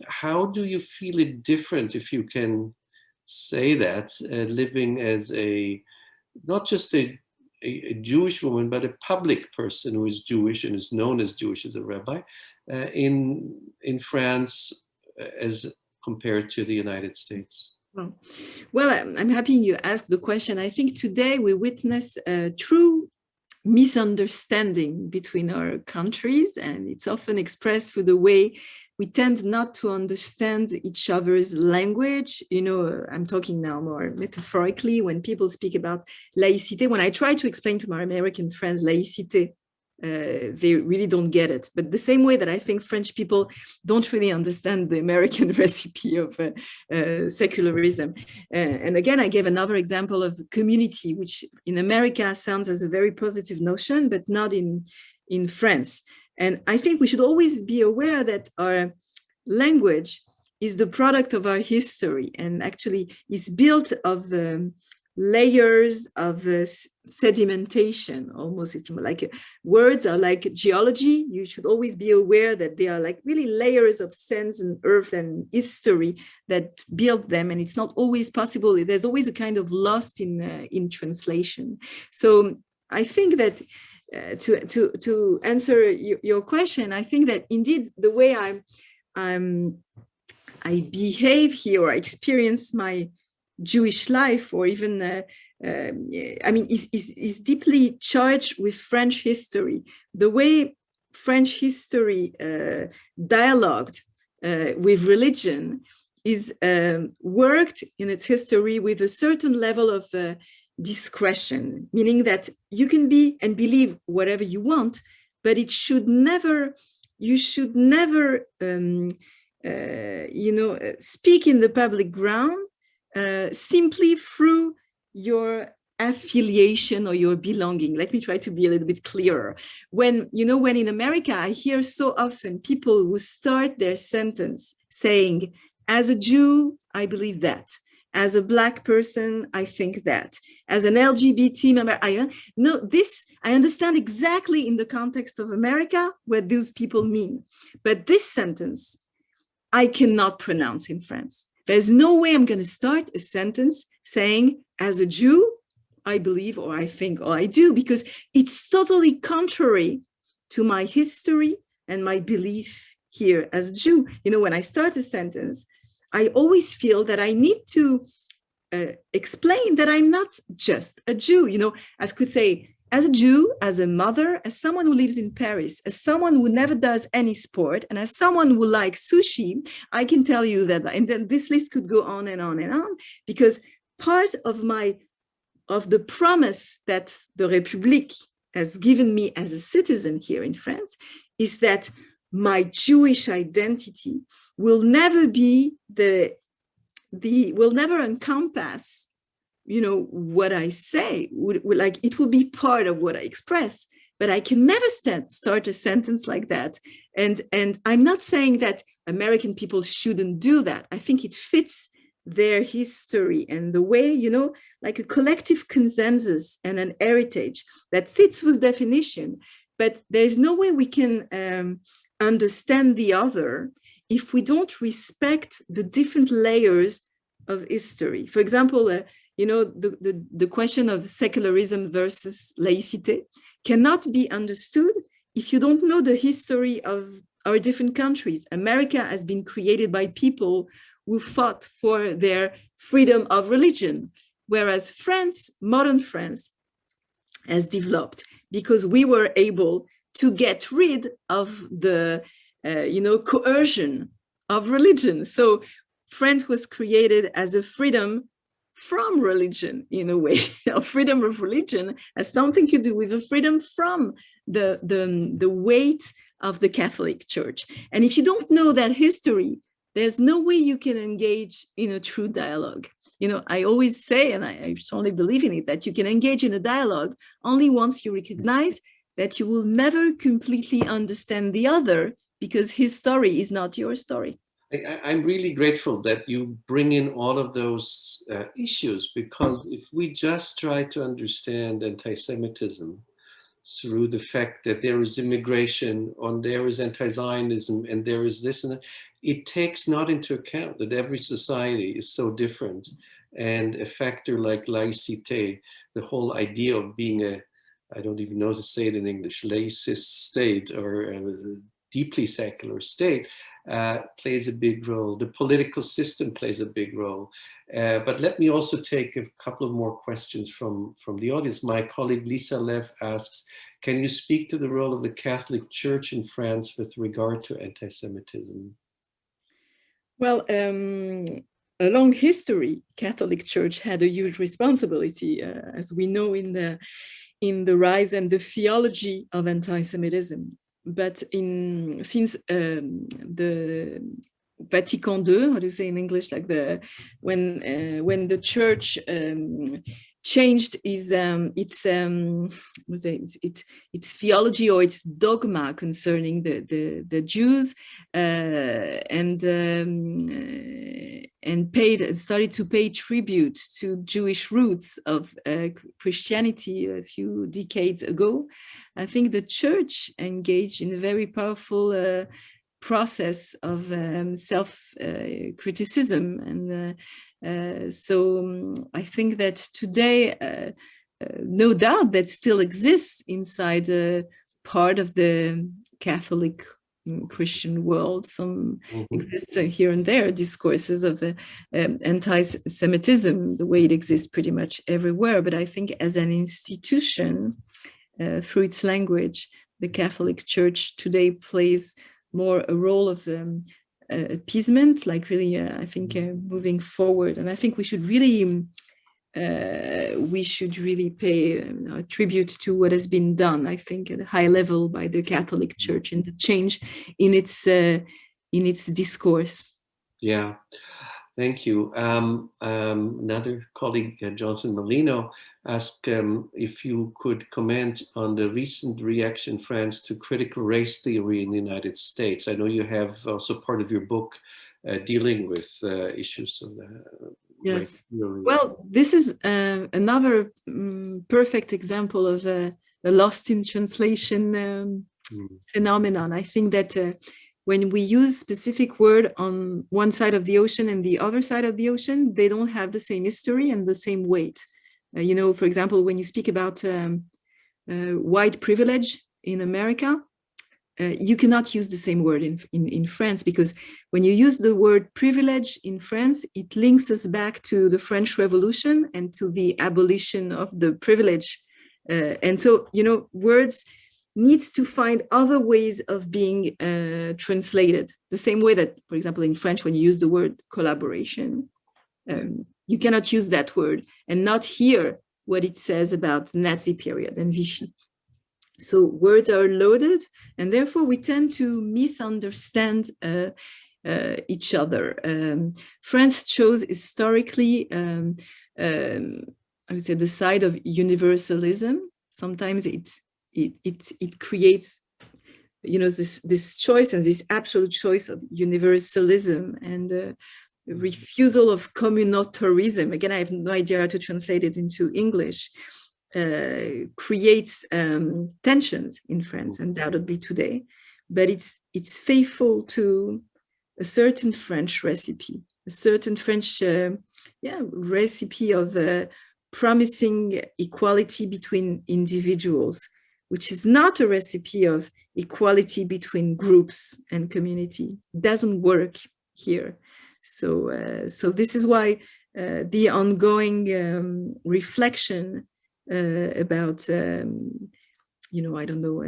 how do you feel it different, if you can say that, living as not just a Jewish woman, but a public person who is Jewish and is known as Jewish as a rabbi in France as compared to the United States? Well, I'm happy you asked the question. I think today we witness a true misunderstanding between our countries, and it's often expressed through the way we tend not to understand each other's language. I'm talking now more metaphorically. When people speak about laïcité, when I try to explain to my American friends laïcité, they really don't get it. But the same way that I think French people don't really understand the American recipe of secularism. And again, I gave another example of community, which in America sounds as a very positive notion, but not in France. And I think we should always be aware that our language is the product of our history and actually is built of layers of sedimentation, almost. It's like words are like geology. You should always be aware that they are like really layers of sands and earth and history that build them. And it's not always possible. There's always a kind of lost in translation. So I think that to answer your question, I think that indeed the way I behave here or experience my Jewish life, or even is deeply charged with French history. The way French history dialogued with religion is worked in its history with a certain level of discretion, meaning that you can be and believe whatever you want, but it should never, you should never, speak in the public ground simply through your affiliation or your belonging. Let me try to be a little bit clearer. When in America, I hear so often people who start their sentence saying, as a Jew, I believe that. As a Black person, I think that. As an LGBT member, I understand exactly in the context of America what those people mean. But this sentence, I cannot pronounce in France. There's no way I'm going to start a sentence saying, as a Jew, I believe, or I think, or I do, because it's totally contrary to my history and my belief here as a Jew. When I start a sentence, I always feel that I need to explain that I'm not just a Jew. I could say, as a Jew, as a mother, as someone who lives in Paris, as someone who never does any sport, and as someone who likes sushi, I can tell you that, and then this list could go on and on and on, because part of the promise that the République has given me as a citizen here in France is that my Jewish identity will never be will never encompass, what I say. Like, it will be part of what I express, but I can never start a sentence like that. And I'm not saying that American people shouldn't do that. I think it fits their history and the way, like a collective consensus and an heritage that fits with definition. But there's no way we can understand the other if we don't respect the different layers of history. For example, the question of secularism versus laicité cannot be understood if you don't know the history of our different countries. America has been created by people who fought for their freedom of religion, whereas France, modern France, has developed because we were able to get rid of the coercion of religion. So France was created as a freedom from religion, in a way. A freedom of religion has something to do with a freedom from the weight of the Catholic Church. And if you don't know that history, there's no way you can engage in a true dialogue. I always say, and I strongly believe in it, that you can engage in a dialogue only once you recognize that you will never completely understand the other, because his story is not your story. I'm really grateful that you bring in all of those issues, because if we just try to understand anti-Semitism through the fact that there is immigration, or there is anti-Zionism, and there is this and that, it takes not into account that every society is so different, and a factor like laïcité, the whole idea of being I don't even know how to say it in English, laicist state, or a deeply secular state, plays a big role. The political system plays a big role. But let me also take a couple of more questions from the audience. My colleague Lisa Lev asks, can you speak to the role of the Catholic Church in France with regard to anti-Semitism? Well, a long history, Catholic Church had a huge responsibility, as we know, in the rise and the theology of anti-Semitism. But since the Vatican II, how do you say in English, like when the Church changed its theology or its dogma concerning the Jews, and started to pay tribute to Jewish roots of Christianity a few decades ago, I think the Church engaged in a very powerful process of self-criticism. And so I think that today, no doubt that still exists inside part of the Catholic Christian world. Some exists here and there, discourses of anti-Semitism, the way it exists pretty much everywhere. But I think as an institution, through its language, the Catholic Church today plays more a role of appeasement, like really, I think, moving forward. And I think we should really we should really pay tribute to what has been done, I think, at a high level by the Catholic Church and the change in its discourse. Yeah, thank you. Another colleague, Johnson Molino, asked if you could comment on the recent reaction in France to critical race theory in the United States. I know you have also part of your book dealing with issues of yes. Well, this is another perfect example of a lost in translation phenomenon. I think that when we use specific word on one side of the ocean and the other side of the ocean, they don't have the same history and the same weight. You know, for example, when you speak about white privilege in America, you cannot use the same word in France, because when you use the word privilege in France, it links us back to the French Revolution and to the abolition of the privilege. And so, you know, words needs to find other ways of being translated. The same way that, for example, in French, when you use the word collaboration, you cannot use that word and not hear what it says about Nazi period and Vichy. So words are loaded, and therefore we tend to misunderstand each other. France chose historically, I would say, the side of universalism. Sometimes it creates, you know, this choice and this absolute choice of universalism and refusal of communautarism. Again, I have no idea how to translate it into English. Creates tensions in France, undoubtedly today, but it's faithful to a certain French recipe, a certain French recipe of promising equality between individuals, which is not a recipe of equality between groups and community. It doesn't work here. So this is why the ongoing reflection about, you know, I don't know,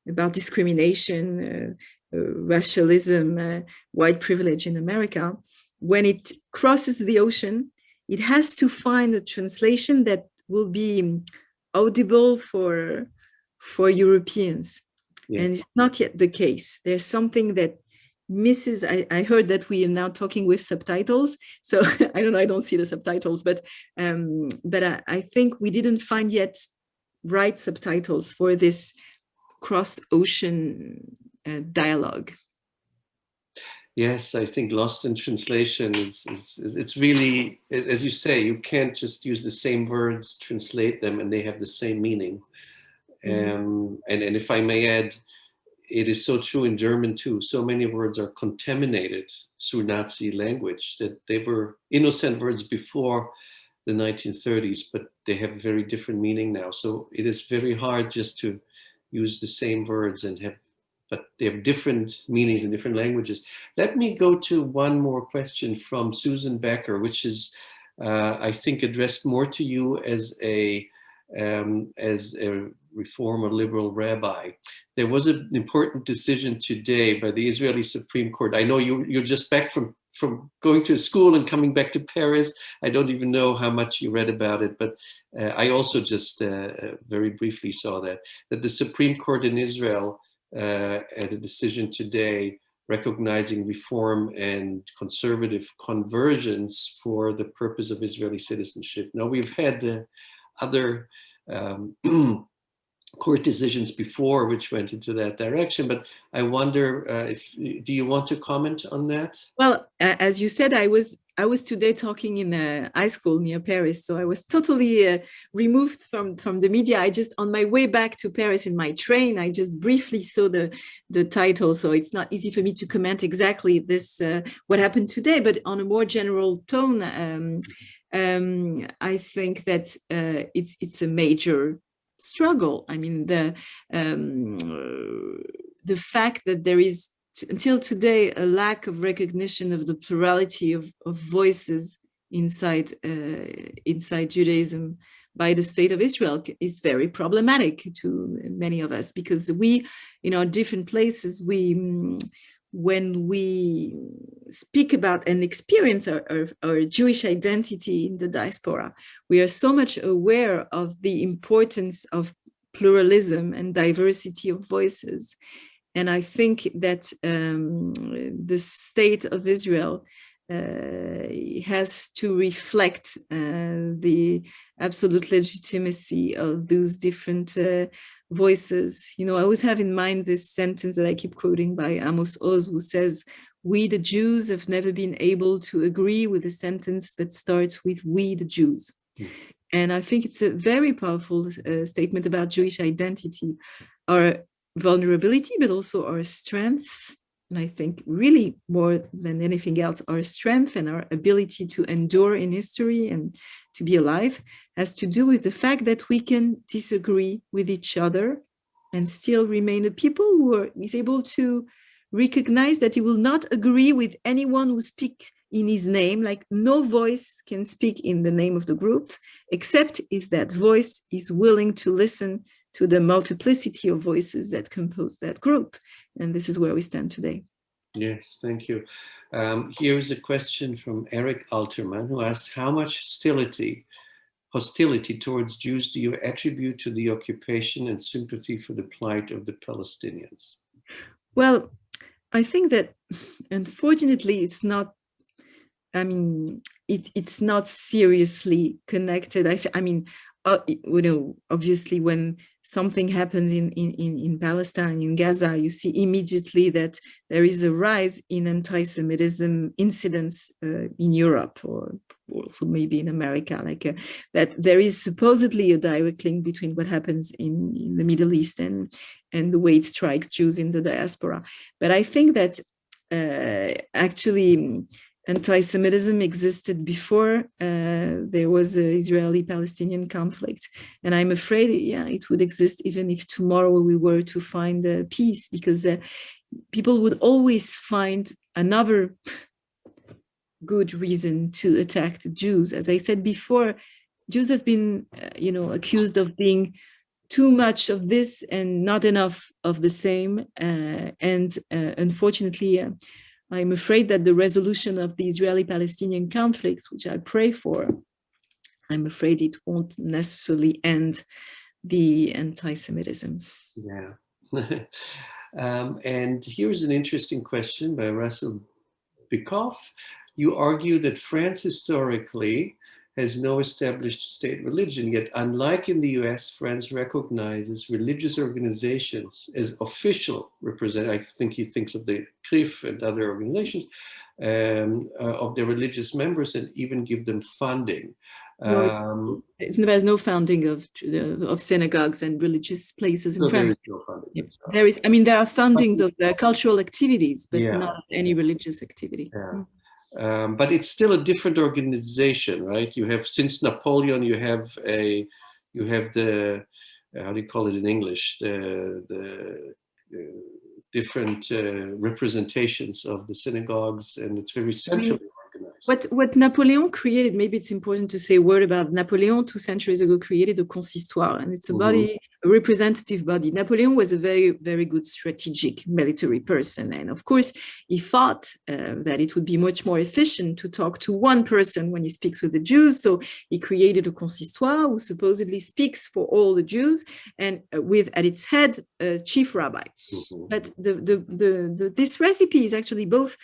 about discrimination, racialism, white privilege in America, when it crosses the ocean, it has to find a translation that will be audible for Europeans. Yeah. And it's not yet the case. There's something that misses. I heard that we are now talking with subtitles, so I don't know, I don't see the subtitles, but I think we didn't find yet right subtitles for this cross-ocean dialogue. Yes, I think lost in translation is it's really, as you say, you can't just use the same words, translate them, and they have the same meaning. Mm-hmm. And if I may add, it is so true in German too. So many words are contaminated through Nazi language that they were innocent words before the 1930s, but they have a very different meaning now. So it is very hard just to use the same words but they have different meanings in different languages. Let me go to one more question from Susan Becker, which is, I think, addressed more to you as a reform or liberal rabbi. There was an important decision today by the Israeli Supreme Court. I know you're just back from going to school and coming back to Paris. I don't even know how much you read about it, but I also just very briefly saw that the Supreme Court in Israel had a decision today recognizing reform and conservative conversions for the purpose of Israeli citizenship. Now, we've had other court decisions before which went into that direction, but I wonder do you want to comment on that? Well, as you said, I was today talking in a high school near Paris, so I was totally removed from the media. I just, on my way back to Paris in my train, I just briefly saw the title, so it's not easy for me to comment exactly this what happened today, but on a more general tone, I think that it's a major struggle. I mean, the fact that there is until today a lack of recognition of the plurality of voices inside Judaism by the state of Israel is very problematic to many of us, because we, in our different places, we when we speak about and experience our Jewish identity in the diaspora, we are so much aware of the importance of pluralism and diversity of voices. And I think that the state of Israel has to reflect the absolute legitimacy of those different voices. You know, I always have in mind this sentence that I keep quoting by Amos Oz, who says, "We, the Jews, have never been able to agree with a sentence that starts with we, the Jews." And I think it's a very powerful statement about Jewish identity, our vulnerability, but also our strength. And I think really more than anything else, our strength and our ability to endure in history and to be alive has to do with the fact that we can disagree with each other and still remain a people who is able to recognize that he will not agree with anyone who speaks in his name. Like, no voice can speak in the name of the group, except if that voice is willing to listen to the multiplicity of voices that compose that group. And this is where we stand today. Yes, thank you. Here's a question from Eric Alterman, who asked, how much hostility towards Jews do you attribute to the occupation and sympathy for the plight of the Palestinians? Well, I think that unfortunately it's not, I mean, it's not seriously connected. I mean, you know, obviously when something happens in Palestine, in Gaza, you see immediately that there is a rise in anti-Semitism incidents in Europe, or also maybe in America, like that there is supposedly a direct link between what happens in the Middle East and the way it strikes Jews in the diaspora. But I think that actually anti-Semitism existed before there was an Israeli-Palestinian conflict. And I'm afraid, yeah, it would exist even if tomorrow we were to find peace, because people would always find another good reason to attack the Jews. As I said before, Jews have been, you know, accused of being too much of this and not enough of the same. Unfortunately, I'm afraid that the resolution of the Israeli-Palestinian conflict, which I pray for, I'm afraid it won't necessarily end the anti-Semitism. Yeah. And here's an interesting question by Russell Bikoff. You argue that France historically has no established state religion, yet unlike in the US, France recognizes religious organizations as official representatives. I think he thinks of the CRIF and other organizations of their religious members, and even give them funding. No, there's no founding of synagogues and religious places in France. There is no funding. Yeah. There is, I mean, there are fundings of the cultural activities, but not of any religious activity. Yeah. But it's still a different organization, right? You have, since Napoleon, you have the, how do you call it in English? The different representations of the synagogues, and it's very centrally organized. What Napoleon created, maybe it's important to say a word about Napoleon 2 centuries ago created a consistoire, and it's a body, a representative body. Napoleon was a very, very good strategic military person. And of course, he thought that it would be much more efficient to talk to one person when he speaks with the Jews. So he created a consistoire who supposedly speaks for all the Jews, and with at its head a chief rabbi. But this recipe is actually both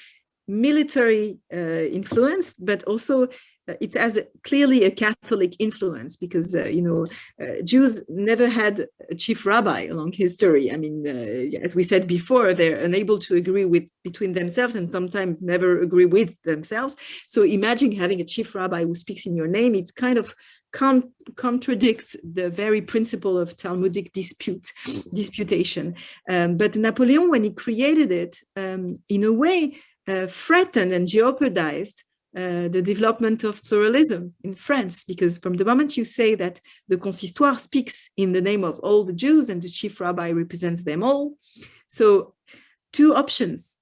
military influence, but also it has clearly a Catholic influence, because Jews never had a chief rabbi along history. I mean, as we said before, they're unable to agree between themselves, and sometimes never agree with themselves. So imagine having a chief rabbi who speaks in your name. It kind of contradicts the very principle of Talmudic disputation. But Napoleon, when he created it, in a way, threatened and jeopardized the development of pluralism in France, because from the moment you say that the consistoire speaks in the name of all the Jews and the chief rabbi represents them all, so two options,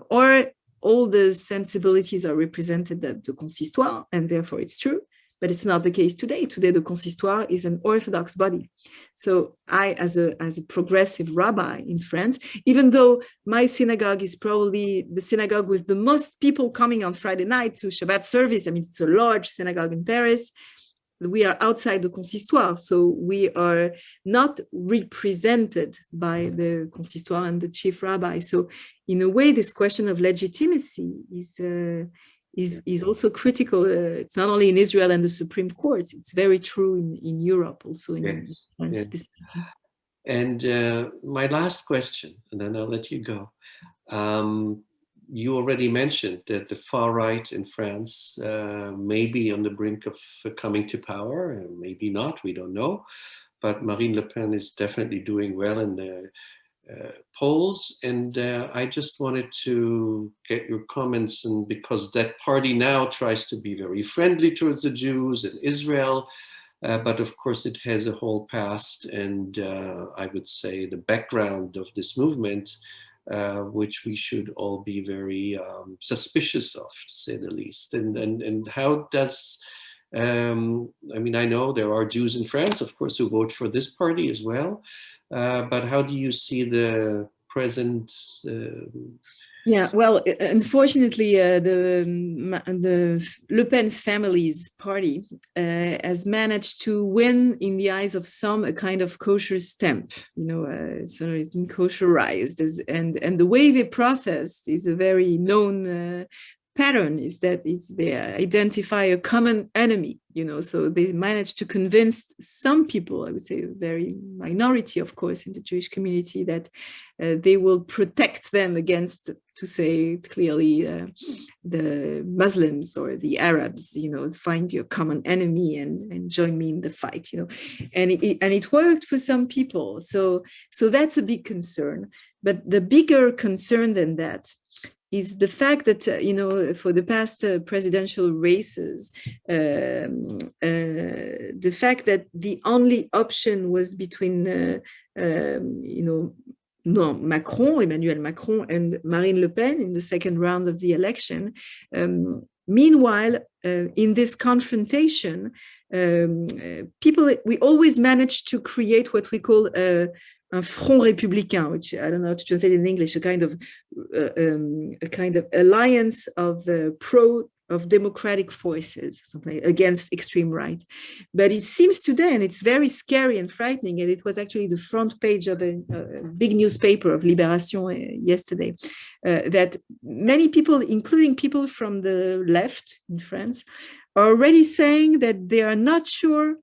or all the sensibilities are represented at the consistoire and therefore it's true, But it's not the case today. Today, the consistoire is an Orthodox body. So I, as a progressive rabbi in France, even though my synagogue is probably the synagogue with the most people coming on Friday night to Shabbat service, I mean, it's a large synagogue in Paris, we are outside the consistoire. So we are not represented by the consistoire and the chief rabbi. So in a way, this question of legitimacy is also critical. It's not only in Israel and the Supreme Court, it's very true in Europe also, in France specifically. And my last question, and then I'll let you go. You already mentioned that the far right in France may be on the brink of coming to power, and maybe not, we don't know. But Marine Le Pen is definitely doing well in the polls, and I just wanted to get your comments, and because that party now tries to be very friendly towards the Jews and Israel, but of course it has a whole past, and I would say the background of this movement, which we should all be very suspicious of, to say the least. And how does, I mean, I know there are Jews in France, of course, who vote for this party as well, but how do you see the present? Yeah, well, unfortunately, the Le Pen's family's party has managed to win in the eyes of some a kind of kosher stamp, so it's been kosherized, and the way they processed is a very known pattern, is that they identify a common enemy, so they managed to convince some people, I would say a very minority, of course, in the Jewish community, that they will protect them against, to say clearly, the Muslims or the Arabs, find your common enemy and join me in the fight, and it worked for some people. So that's a big concern. But the bigger concern than that is the fact that, for the past presidential races, the fact that the only option was between, Emmanuel Macron and Marine Le Pen in the second round of the election. Meanwhile, in this confrontation, we always manage to create what we call un front républicain, which I don't know how to translate in English, a kind of alliance of democratic forces, something against extreme right. But it seems today, and it's very scary and frightening, and it was actually the front page of a big newspaper of Libération yesterday, that many people, including people from the left in France, are already saying that they are not sure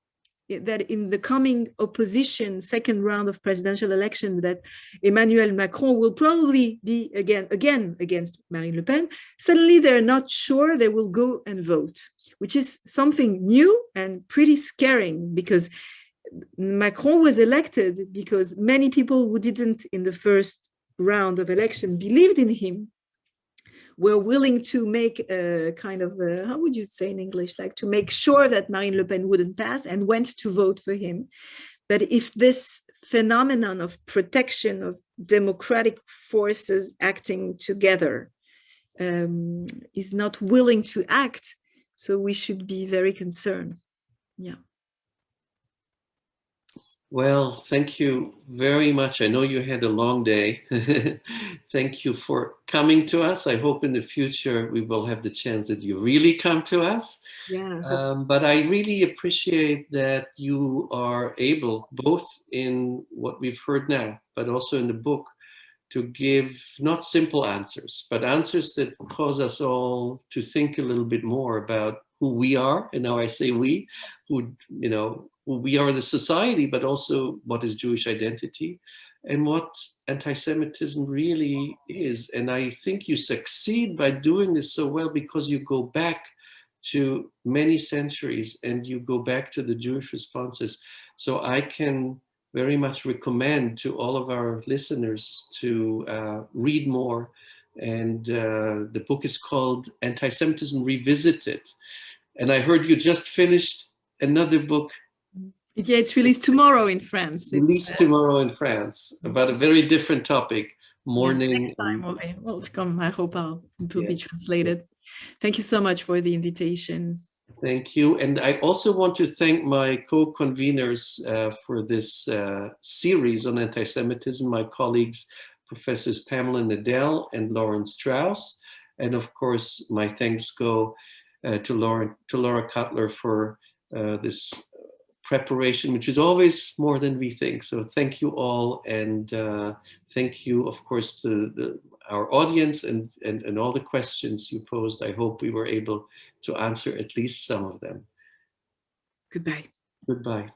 that in the coming opposition second round of presidential election, that Emmanuel Macron will probably be again against Marine Le Pen. Suddenly they're not sure they will go and vote, which is something new and pretty scaring, because Macron was elected because many people who didn't in the first round of election believed in him were willing to make a kind of, how would you say in English, like to make sure that Marine Le Pen wouldn't pass, and went to vote for him. But if this phenomenon of protection of democratic forces acting together is not willing to act, so we should be very concerned. Yeah. Well, thank you very much. I know you had a long day. Thank you for coming to us. I hope in the future we will have the chance that you really come to us. Yeah. But I really appreciate that you are able, both in what we've heard now, but also in the book, to give not simple answers, but answers that cause us all to think a little bit more about who we are. And now I say we, who we are the society, but also what is Jewish identity and what anti-Semitism really is. And I think you succeed by doing this so well because you go back to many centuries and you go back to the Jewish responses. So I can very much recommend to all of our listeners to read more. And the book is called Anti-Semitism Revisited. And I heard you just finished another book. Yeah, it's released tomorrow in France. Tomorrow in France, about a very different topic, mourning. Next time, well, it's come. I hope it will be translated. Thank you so much for the invitation. Thank you. And I also want to thank my co-conveners for this series on anti-Semitism, my colleagues, Professors Pamela Nadell and Lauren Strauss. And of course, my thanks go to Laura Cutler for this preparation, which is always more than we think. So thank you all. And thank you, of course, to our audience and all the questions you posed. I hope we were able to answer at least some of them. Goodbye. Goodbye.